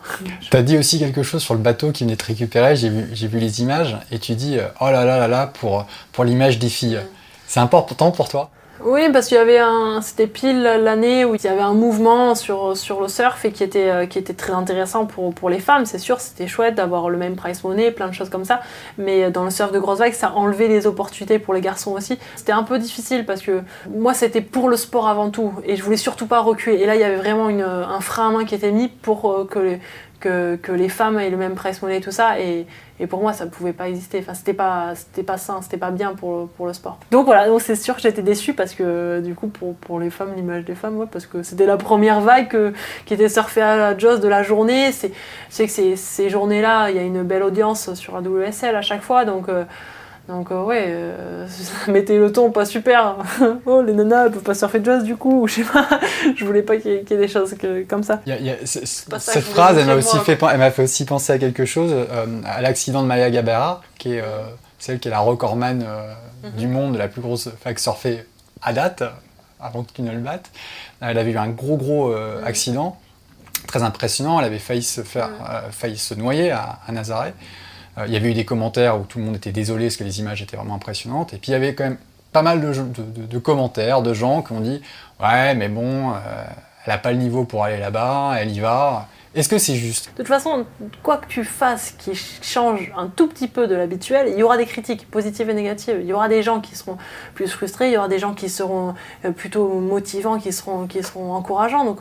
S4: T'as dit aussi quelque chose sur le bateau qui venait te récupérer, j'ai vu les images et tu dis oh là là là là pour l'image des filles. C'est important pour toi?
S3: Oui, parce qu'il y avait c'était pile l'année où il y avait un mouvement sur le surf et qui était très intéressant pour les femmes, c'est sûr, c'était chouette d'avoir le même prize money, plein de choses comme ça, mais dans le surf de grosse vague, ça enlevait les opportunités pour les garçons aussi. C'était un peu difficile parce que moi, c'était pour le sport avant tout et je voulais surtout pas reculer. Et là, il y avait vraiment un frein à main qui était mis pour que les femmes aient le même prize money et tout ça, et pour moi ça pouvait pas exister, enfin c'était pas sain, c'était pas bien pour le sport. Donc voilà, donc c'est sûr que j'étais déçue parce que du coup pour les femmes, l'image des femmes, ouais, parce que c'était la première vague qui était surfée à la Jaws de la journée. Je sais que ces journées-là, il y a une belle audience sur la WSL à chaque fois, donc ça mettait le ton pas super. Oh, les nanas, elles peuvent pas surfer Jaws du coup, je sais pas. Je voulais pas qu'il y ait des choses comme ça.
S4: Cette phrase, elle m'a fait aussi penser à quelque chose, à l'accident de Maya Gabeira, qui est celle qui est la recordman du monde de la plus grosse vague surfée à date, avant qu'il ne le batte. Elle avait eu un gros accident, très impressionnant. Elle avait failli se noyer à Nazaré. Il y avait eu des commentaires où tout le monde était désolé parce que les images étaient vraiment impressionnantes. Et puis il y avait quand même pas mal de commentaires de gens qui ont dit « Ouais, mais bon, elle n'a pas le niveau pour aller là-bas, elle y va. » Est-ce que c'est juste?
S3: De toute façon, quoi que tu fasses qui change un tout petit peu de l'habituel, il y aura des critiques positives et négatives. Il y aura des gens qui seront plus frustrés, il y aura des gens qui seront plutôt motivants, qui seront encourageants. Donc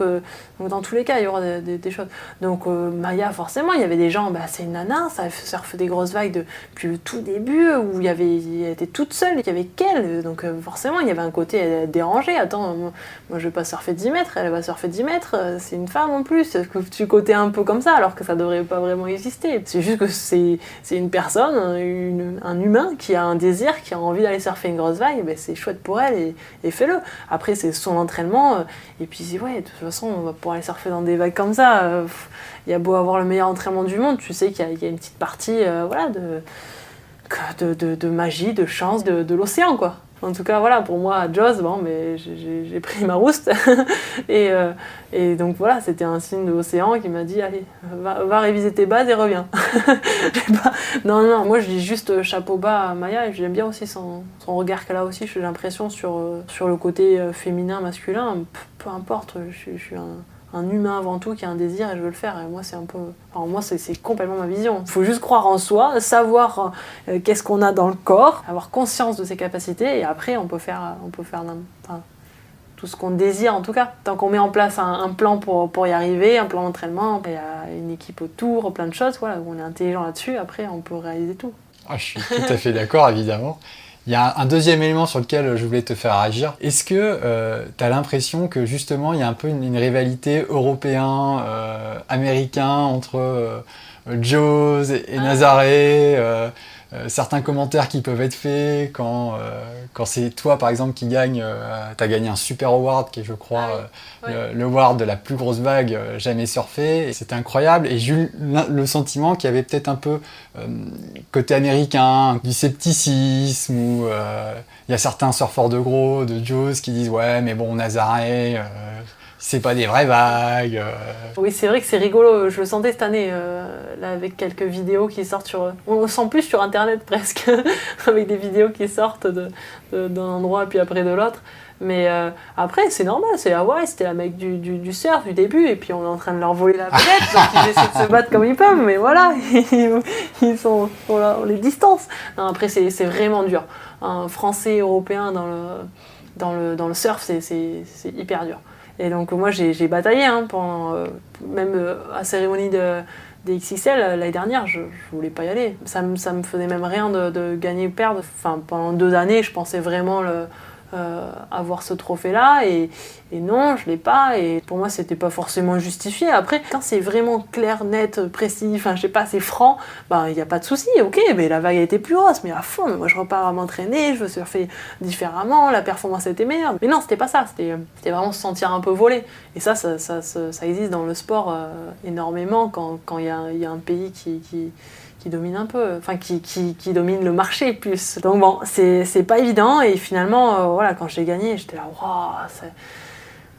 S3: dans tous les cas, il y aura des choses. Donc Maya, forcément, il y avait des gens, c'est une nana, ça surfe des grosses vagues depuis le tout début, où elle était toute seule, il y avait qu'elle. Donc forcément, il y avait un côté dérangé. Attends, moi je vais pas surfer 10 mètres, elle va surfer 10 mètres, c'est une femme en plus. Côté un peu comme ça, alors que ça devrait pas vraiment exister. C'est juste que c'est une personne, un humain qui a un désir, qui a envie d'aller surfer une grosse vague, c'est chouette pour elle et fais-le. Après, c'est son entraînement, et puis de toute façon, on va pouvoir aller surfer dans des vagues comme ça. Il y a beau avoir le meilleur entraînement du monde, tu sais qu'il y a une petite partie de magie, de chance, de l'océan, quoi. En tout cas, voilà, pour moi, à Jaws, j'ai pris ma rouste. et donc voilà, c'était un signe de l'océan qui m'a dit « Allez, va réviser tes bases et reviens. » Non, moi je dis juste chapeau bas à Maya, et j'aime bien aussi son regard qu'elle a aussi, j'ai l'impression, sur le côté féminin, masculin. Peu importe, je suis un humain avant tout qui a un désir et je veux le faire, et moi c'est complètement ma vision. Il faut juste croire en soi, savoir qu'est-ce qu'on a dans le corps, avoir conscience de ses capacités, et après on peut faire tout ce qu'on désire, en tout cas. Tant qu'on met en place un plan pour y arriver, un plan d'entraînement, il y a une équipe autour, plein de choses, voilà, où on est intelligent là-dessus, après on peut réaliser tout.
S4: Je suis tout à fait d'accord, évidemment. Il y a un deuxième élément sur lequel je voulais te faire agir. Est-ce que tu as l'impression que justement il y a un peu une rivalité européen-américain entre Jaws et Nazaré certains commentaires qui peuvent être faits quand c'est toi par exemple qui gagne, t'as gagné un super award qui est je crois le award de la plus grosse vague jamais surfée, et c'était incroyable, et j'ai eu le sentiment qu'il y avait peut-être un peu côté américain, du scepticisme, où il y a certains surfeurs de gros, de Jaws qui disent ouais mais bon Nazaré, c'est pas des vraies vagues.
S3: Oui, c'est vrai que c'est rigolo. Je le sentais cette année, là, avec quelques vidéos qui sortent sur... On le sent plus sur Internet, presque, avec des vidéos qui sortent d'un endroit puis après de l'autre. Mais après, c'est normal. C'est Hawaï, c'était la mec du surf du début, et puis on est en train de leur voler la vedette, donc ils essaient de se battre comme ils peuvent, mais voilà, ils sont... Voilà, on les distance. Non, après, c'est vraiment dur. Un Français européen dans le surf, c'est hyper dur. Et donc moi j'ai bataillé pendant même à la cérémonie des XXL l'année dernière, je voulais pas y aller. Ça me faisait même rien de gagner ou perdre. Enfin, pendant 2 années, je pensais vraiment avoir ce trophée-là, et non, je l'ai pas, et pour moi c'était pas forcément justifié. Après, quand c'est vraiment clair, net, précis, enfin je sais pas, c'est franc, il y a pas de souci, ok, mais la vague a été plus grosse, mais à fond, mais moi je repars à m'entraîner, je veux surfer différemment, la performance était meilleure. Mais non, c'était pas ça, c'était vraiment se sentir un peu volé. Et ça existe dans le sport énormément quand il y a un pays qui domine un peu, enfin qui domine le marché plus. Donc bon, c'est pas évident, et finalement, voilà, quand j'ai gagné, j'étais là, waouh,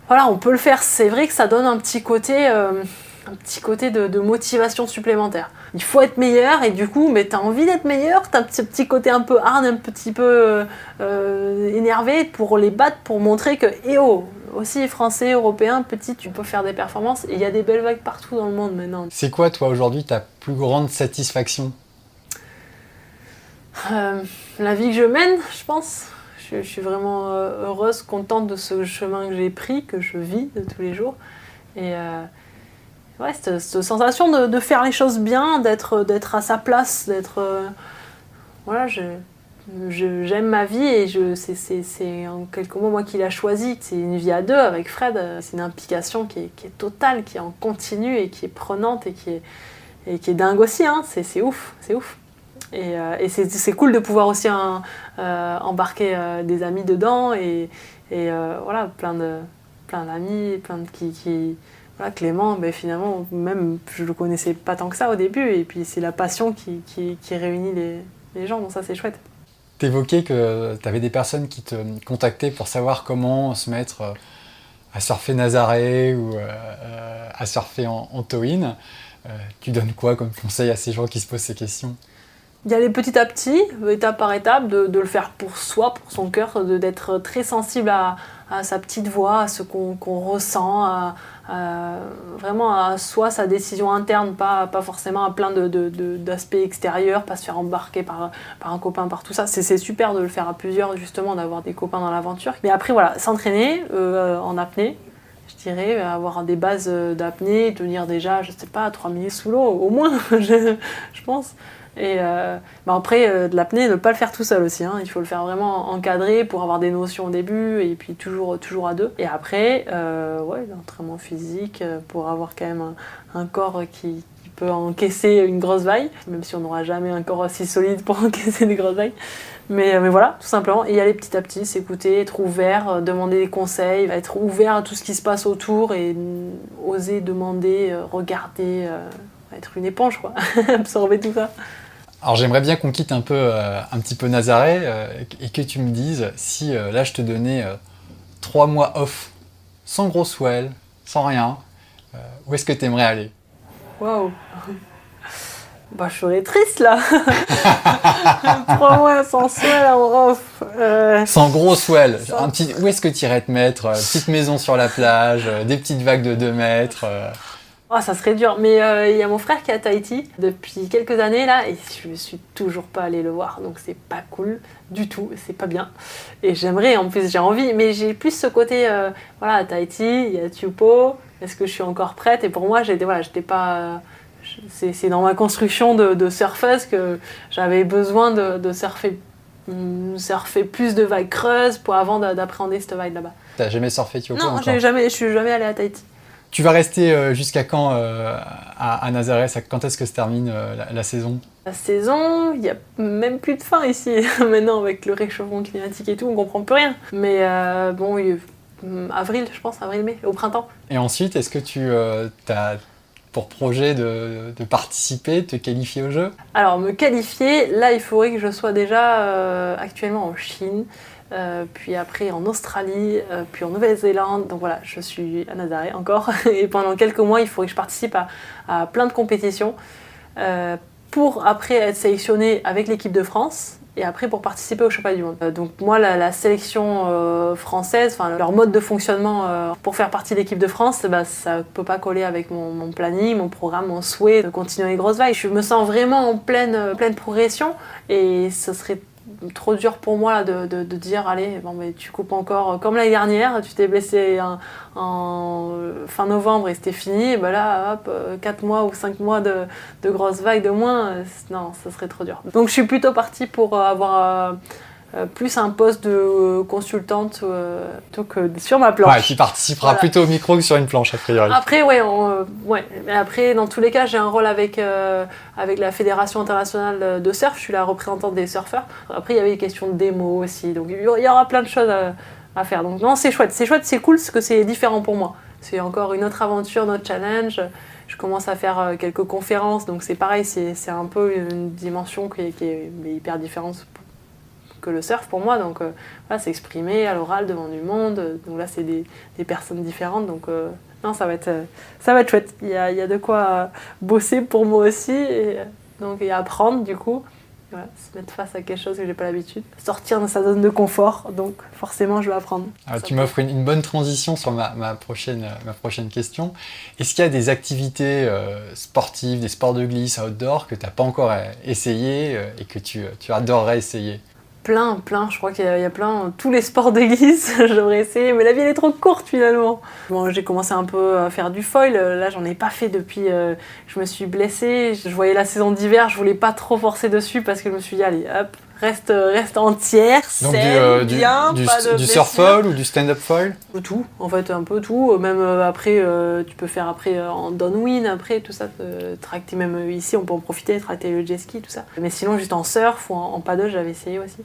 S3: voilà, on peut le faire. C'est vrai que ça donne un petit côté de motivation supplémentaire. Il faut être meilleur, et du coup, mais t'as envie d'être meilleur, t'as un petit côté un peu hard, un petit peu énervé pour les battre, pour montrer que, aussi français, européen, petit, tu peux faire des performances, et il y a des belles vagues partout dans le monde maintenant.
S4: C'est quoi, toi, aujourd'hui, ta plus grande satisfaction ?
S3: La vie que je mène, je pense. Je suis vraiment heureuse, contente de ce chemin que j'ai pris, que je vis de tous les jours. Et ouais, cette sensation de faire les choses bien, d'être à sa place, voilà, j'aime ma vie, et c'est en quelques mots moi qui l'a choisie. C'est une vie à 2 avec Fred, c'est une implication qui est totale, qui est en continu, et qui est prenante, et qui est dingue aussi, c'est ouf, c'est ouf. Et c'est cool de pouvoir aussi embarquer des amis dedans, et voilà, plein d'amis, voilà, Clément, finalement, même je le connaissais pas tant que ça au début, et puis c'est la passion qui réunit les gens, donc ça c'est chouette.
S4: T'évoquais que t'avais des personnes qui te contactaient pour savoir comment se mettre à surfer Nazaré ou à surfer en Towin. Tu donnes quoi comme conseil à ces gens qui se posent ces questions ?
S3: Y aller petit à petit, étape par étape, de le faire pour soi, pour son cœur, d'être très sensible à sa petite voix, à ce qu'on ressent, vraiment à soi, sa décision interne, pas forcément à plein d'aspects extérieurs, pas se faire embarquer par un copain, par tout ça. C'est super de le faire à plusieurs, justement, d'avoir des copains dans l'aventure. Mais après, voilà, s'entraîner en apnée, je dirais, avoir des bases d'apnée, tenir déjà, je sais pas, 3 minutes sous l'eau, au moins, je pense. Et après, de l'apnée, ne pas le faire tout seul aussi. Il faut le faire vraiment encadré pour avoir des notions au début, et puis toujours à 2. Et après, l'entraînement physique pour avoir quand même un corps qui peut encaisser une grosse vague, même si on n'aura jamais un corps aussi solide pour encaisser des grosses vagues. Mais voilà, tout simplement, y aller petit à petit, s'écouter, être ouvert, demander des conseils, être ouvert à tout ce qui se passe autour, et oser demander, regarder, être une éponge, quoi, absorber tout ça.
S4: Alors j'aimerais bien qu'on quitte un petit peu Nazaré, et que tu me dises si là je te donnais 3 mois off, sans gros swell, sans rien, où est-ce que tu aimerais aller ?
S3: Waouh. Je serais triste là. 3 mois sans swell en off.
S4: Sans gros swell, où est-ce que tu irais te mettre ? Petite maison sur la plage, des petites vagues de 2 mètres.
S3: Oh, ça serait dur, mais il y a mon frère qui est à Tahiti depuis quelques années là, et je suis toujours pas allée le voir, donc c'est pas cool du tout, c'est pas bien. Et j'aimerais, en plus j'ai envie, mais j'ai plus ce côté, voilà, à Tahiti, il y a Taupo, est-ce que je suis encore prête ? Et pour moi, j'étais pas... c'est dans ma construction de surfeuse que j'avais besoin de surfer plus de vagues creuses avant d'appréhender cette vague là-bas.
S4: T'as jamais surfé Taupo
S3: Non,
S4: encore ?
S3: je suis jamais allée à Tahiti.
S4: Tu vas rester jusqu'à quand à Nazareth? Quand est-ce que se termine la saison?
S3: La saison, il n'y a même plus de fin ici. Maintenant, avec le réchauffement climatique et tout, on comprend plus rien. Mais avril, je pense, avril-mai, au printemps.
S4: Et ensuite, est-ce que tu as pour projet de participer, de te qualifier au jeu?
S3: Alors, me qualifier, là, il faudrait que je sois déjà actuellement en Chine, puis après en Australie, puis en Nouvelle-Zélande. Donc voilà, je suis à Nazaré encore. Et pendant quelques mois, il faudrait que je participe à plein de compétitions pour après être sélectionnée avec l'équipe de France. Et après pour participer au championnat du monde. Donc moi la sélection française, leur mode de fonctionnement pour faire partie de l'équipe de France, ça peut pas coller avec mon planning, mon programme, mon souhait de continuer les grosses vagues. Je me sens vraiment en pleine progression et ce serait trop dur pour moi là, de dire allez mais tu coupes encore comme l'année dernière, tu t'es blessé en fin novembre et c'était fini, et là hop 4 mois ou 5 mois de grosses vagues de moins, non ça serait trop dur. Donc je suis plutôt partie pour avoir plus un poste de consultante plutôt que sur ma planche.
S4: Ouais, qui participera plutôt au micro que sur une planche, a priori.
S3: Après, mais après, dans tous les cas, j'ai un rôle avec la Fédération internationale de surf. Je suis la représentante des surfeurs. Après, il y avait des questions de démo aussi. Donc, il y aura plein de choses à faire. Donc, non, c'est chouette, c'est cool parce que c'est différent pour moi. C'est encore une autre aventure, notre challenge. Je commence à faire quelques conférences. Donc, c'est pareil, c'est un peu une dimension qui est hyper différente que le surf pour moi, donc c'est exprimé à l'oral devant du monde, donc là c'est des personnes différentes, donc non ça va être chouette, il y a de quoi bosser pour moi aussi, et apprendre du coup, se mettre face à quelque chose que j'ai pas l'habitude, sortir de sa zone de confort, donc forcément je vais apprendre.
S4: Alors, tu m'offres une bonne transition sur ma prochaine question. Est-ce qu'il y a des activités sportives, des sports de glisse outdoor que tu n'as pas encore essayé et que tu adorerais essayer?
S3: Plein, je crois qu'il y a plein, tous les sports de glisse, j'aimerais essayer, mais la vie elle est trop courte finalement. Bon, j'ai commencé un peu à faire du foil, là j'en ai pas fait depuis, je me suis blessée, je voyais la saison d'hiver, je voulais pas trop forcer dessus parce que je me suis dit allez hop, reste entière,
S4: donc
S3: saine, bien, pas de
S4: du surf foil ou du stand-up foil?
S3: Tout, en fait un peu tout, même après tu peux faire après en downwind, après tout ça, tracter même ici on peut en profiter, tracter le jet ski, tout ça. Mais sinon juste en surf ou en paddle j'avais essayé aussi.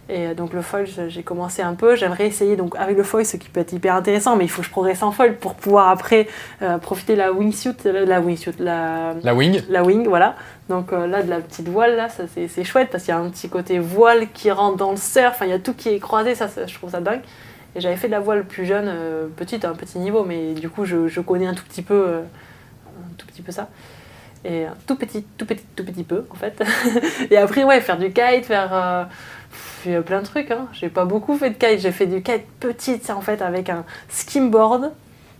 S3: Et donc le foil j'ai commencé un peu, j'aimerais essayer donc avec le foil ce qui peut être hyper intéressant, mais il faut que je progresse en foil pour pouvoir après profiter de la wingsuit, la wing voilà. Donc là de la petite voile là, ça c'est chouette parce qu'il y a un petit côté voile qui rentre dans le surf, il y a tout qui est croisé, ça je trouve ça dingue. Et j'avais fait de la voile plus jeune, petite à un petit niveau, mais du coup je connais un tout petit peu ça. Et tout petit peu en fait. Et après faire du kite, faire plein de trucs, hein. J'ai pas beaucoup fait de kite, j'ai fait du kite petite en fait avec un skimboard,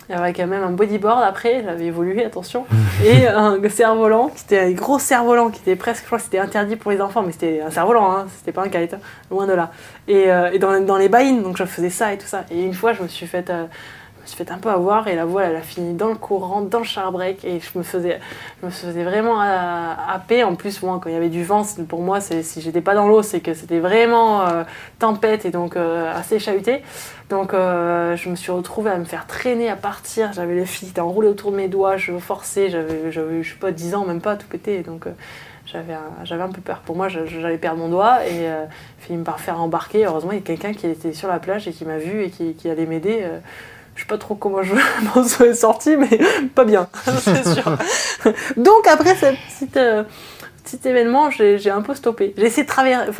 S3: avec même un bodyboard après, j'avais évolué, attention, et un cerf-volant, qui était un gros cerf-volant qui était presque, je crois que c'était interdit pour les enfants, mais c'était un cerf-volant, hein, c'était pas un kite, hein, loin de là. Et dans les baïnes, donc je faisais ça et tout ça. Et une fois je me suis fait un peu avoir et la voile elle a fini dans le courant, dans le charbreak et je me faisais vraiment happer. En plus moi quand il y avait du vent, pour moi si j'étais pas dans l'eau c'est que c'était vraiment tempête et donc assez chahuté. Donc je me suis retrouvée à me faire traîner, à partir, j'avais le fil qui était enroulé autour de mes doigts, je forçais, j'avais je sais pas 10 ans même pas, tout pété donc j'avais un peu peur. Pour moi, j'allais perdre mon doigt et fini par faire embarquer. Heureusement, il y a quelqu'un qui était sur la plage et qui m'a vu et qui allait m'aider. Je sais pas trop comment je m'en suis sortie, mais pas bien, c'est sûr. Donc après ce petit événement, j'ai un peu stoppé. J'ai essayé de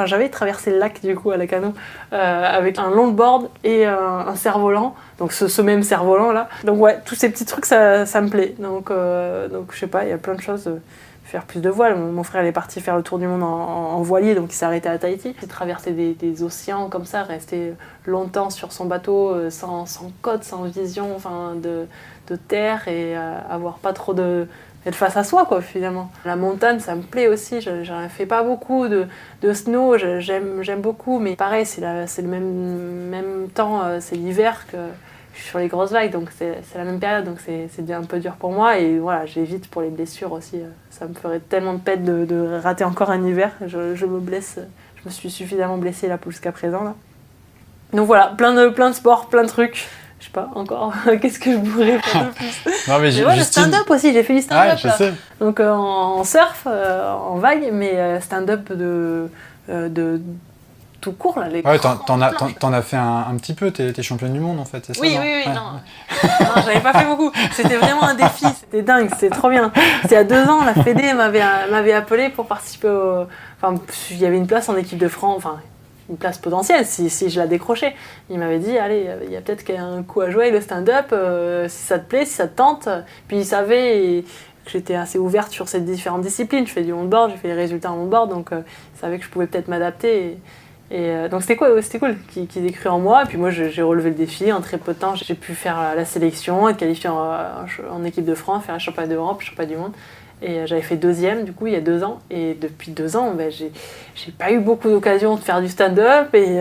S3: j'avais traversé le lac du coup à la canot avec un longboard et un cerf-volant. Donc ce même cerf-volant là. Donc ouais, tous ces petits trucs, ça me plaît. Donc je sais pas, il y a plein de choses. Faire plus de voile. Mon frère il est parti faire le tour du monde en voilier, donc il s'est arrêté à Tahiti. Il traversé des océans comme ça, resté longtemps sur son bateau sans code, sans vision de terre et avoir pas trop être face à soi quoi finalement. La montagne ça me plaît aussi, j'en fais pas beaucoup de snow, j'aime beaucoup, mais pareil c'est le même temps, c'est l'hiver que je suis sur les grosses vagues, donc c'est la même période, donc c'est un peu dur pour moi et voilà, j'évite pour les blessures aussi. Ça me ferait tellement de peine de rater encore un hiver. Je me blesse, je me suis suffisamment blessée là jusqu'à présent là. Donc voilà, plein de sports, plein de trucs. sais pas encore qu'est-ce que je pourrais faire de plus.
S4: Non, mais
S3: Mais ouais, le
S4: Justine...
S3: stand-up aussi, j'ai fait du stand-up.
S4: Ouais, je
S3: là.
S4: sais.
S3: Donc en surf, en vague, mais stand-up de tout court là. Les
S4: Ouais,
S3: grands planches.
S4: t'en as fait un petit peu, t'es championne du monde en fait, c'est ça?
S3: Oui,
S4: non
S3: oui, oui,
S4: Ouais.
S3: non, j'avais pas fait beaucoup. C'était vraiment un défi, c'était dingue, c'était trop bien. C'était il y a 2 ans, la Fédé m'avait appelé pour participer au... Enfin, il y avait une place en équipe de France, enfin, une place potentielle si je la décrochais. Il m'avait dit, allez, il y a peut-être un coup à jouer avec le stand-up, si ça te plaît, si ça te tente. Puis il savait que j'étais assez ouverte sur ces différentes disciplines. Je fais du longboard, j'ai fait les résultats en longboard, donc il savait que je pouvais peut-être m'adapter. Donc c'était cool qu'ils aient cru en moi. Et puis moi j'ai relevé le défi. En très peu de temps, j'ai pu faire la sélection, être qualifiée en équipe de France, faire un championnat d'Europe, championnat du monde. Et j'avais fait 2e du coup il y a 2 ans. Et depuis 2 ans, j'ai pas eu beaucoup d'occasions de faire du stand-up. Et il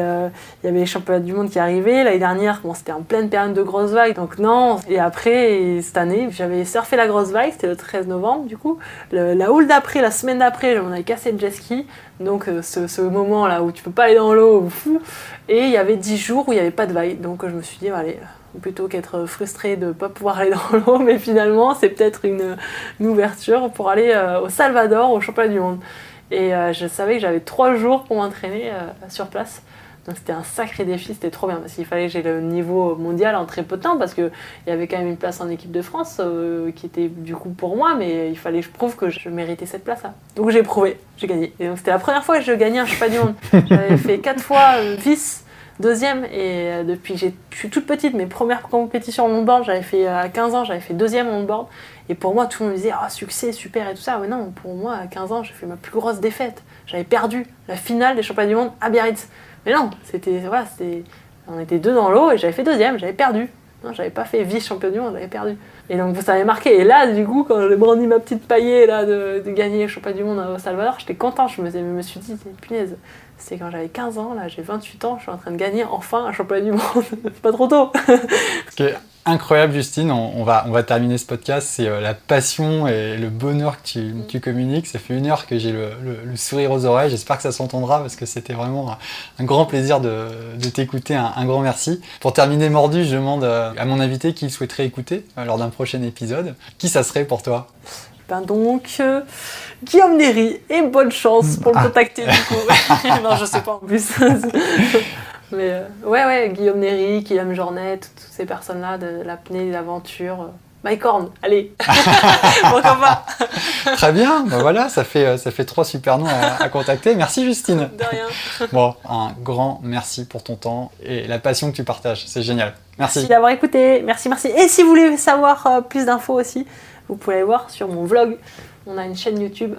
S3: y avait les championnats du monde qui arrivaient. L'année dernière, c'était en pleine période de grosse vague. Donc non. Et après, cette année, j'avais surfé la grosse vague. C'était le 13 novembre du coup. La houle d'après, la semaine d'après, on avait cassé le jet ski. Donc ce moment là où tu peux pas aller dans l'eau, fou. Et il y avait 10 jours où il n'y avait pas de vague. Donc je me suis dit, allez, plutôt qu'être frustrée de ne pas pouvoir aller dans l'eau, mais finalement c'est peut-être une ouverture pour aller au Salvador, au championnat du monde. Et je savais que j'avais 3 jours pour m'entraîner sur place. Donc c'était un sacré défi, c'était trop bien parce qu'il fallait que j'ai le niveau mondial en très peu de temps parce qu'il y avait quand même une place en équipe de France qui était du coup pour moi, mais il fallait que je prouve que je méritais cette place-là. Donc j'ai prouvé, j'ai gagné. Et donc c'était la première fois que je gagnais un championnat du monde. J'avais fait 4 fois vice, 2e, et depuis que je suis toute petite, mes premières compétitions en longboard, j'avais fait à 15 ans, j'avais fait 2e en longboard. Et pour moi, tout le monde me disait « succès, super » et tout ça. Mais non, pour moi, à 15 ans, j'ai fait ma plus grosse défaite. J'avais perdu la finale des championnats du monde à Biarritz. Mais non, on était 2 dans l'eau et j'avais fait 2e, j'avais perdu. Non, j'avais pas fait vice-champion du monde, j'avais perdu. Et donc ça m'avait marqué. Et là, du coup, quand j'ai brandi ma petite paillée là, de gagner le championnat du monde au Salvador, j'étais contente. Je me suis dit, punaise, c'était quand j'avais 15 ans, là j'ai 28 ans, je suis en train de gagner enfin un championnat du monde. C'est pas trop tôt.
S4: Ce qui est incroyable, Justine, on va terminer ce podcast, c'est la passion et le bonheur que tu communiques. Ça fait 1 heure que j'ai le sourire aux oreilles, j'espère que ça s'entendra parce que c'était vraiment un grand plaisir de t'écouter, un grand merci. Pour terminer Mordu, je demande à mon invité qui souhaiterait écouter lors d'un prochain épisode. Qui ça serait pour toi?
S3: Donc, Guillaume Néry, et bonne chance pour le contacter du coup. Non, je sais pas en plus. Mais ouais, Guillaume Néry, Kylian Jornet, toutes ces personnes-là de l'apnée, de l'aventure. Mike Horn, allez, pourquoi pas.
S4: Très bien, ben voilà, ça fait 3 super noms à contacter. Merci Justine.
S3: De rien.
S4: Bon, un grand merci pour ton temps et la passion que tu partages, c'est génial.
S3: Merci d'avoir écouté, merci. Et si vous voulez savoir plus d'infos aussi, vous pouvez aller voir sur mon vlog. On a une chaîne YouTube,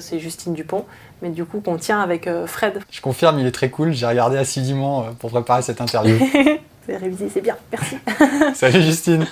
S3: c'est Justine Dupont, mais du coup qu'on tient avec Fred.
S4: Je confirme, il est très cool, j'ai regardé assidûment pour préparer cette interview.
S3: Vous avez révisé, c'est bien, merci.
S4: Salut Justine.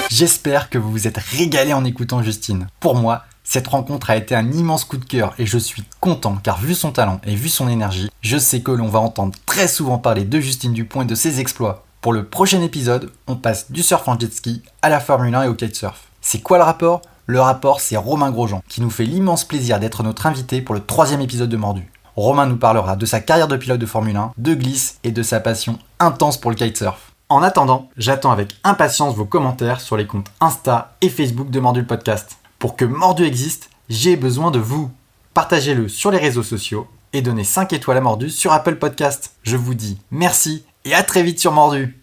S2: J'espère que vous vous êtes régalé en écoutant Justine. Pour moi, cette rencontre a été un immense coup de cœur et je suis content car vu son talent et vu son énergie, je sais que l'on va entendre très souvent parler de Justine Dupont et de ses exploits. Pour le prochain épisode, on passe du surf en jet ski à la Formule 1 et au kitesurf. C'est quoi le rapport ? Le rapport, c'est Romain Grosjean, qui nous fait l'immense plaisir d'être notre invité pour le 3e épisode de Mordu. Romain nous parlera de sa carrière de pilote de Formule 1, de glisse et de sa passion intense pour le kitesurf. En attendant, j'attends avec impatience vos commentaires sur les comptes Insta et Facebook de Mordu le podcast. Pour que Mordu existe, j'ai besoin de vous. Partagez-le sur les réseaux sociaux et donnez 5 étoiles à Mordu sur Apple Podcast. Je vous dis merci et à très vite sur Mordu.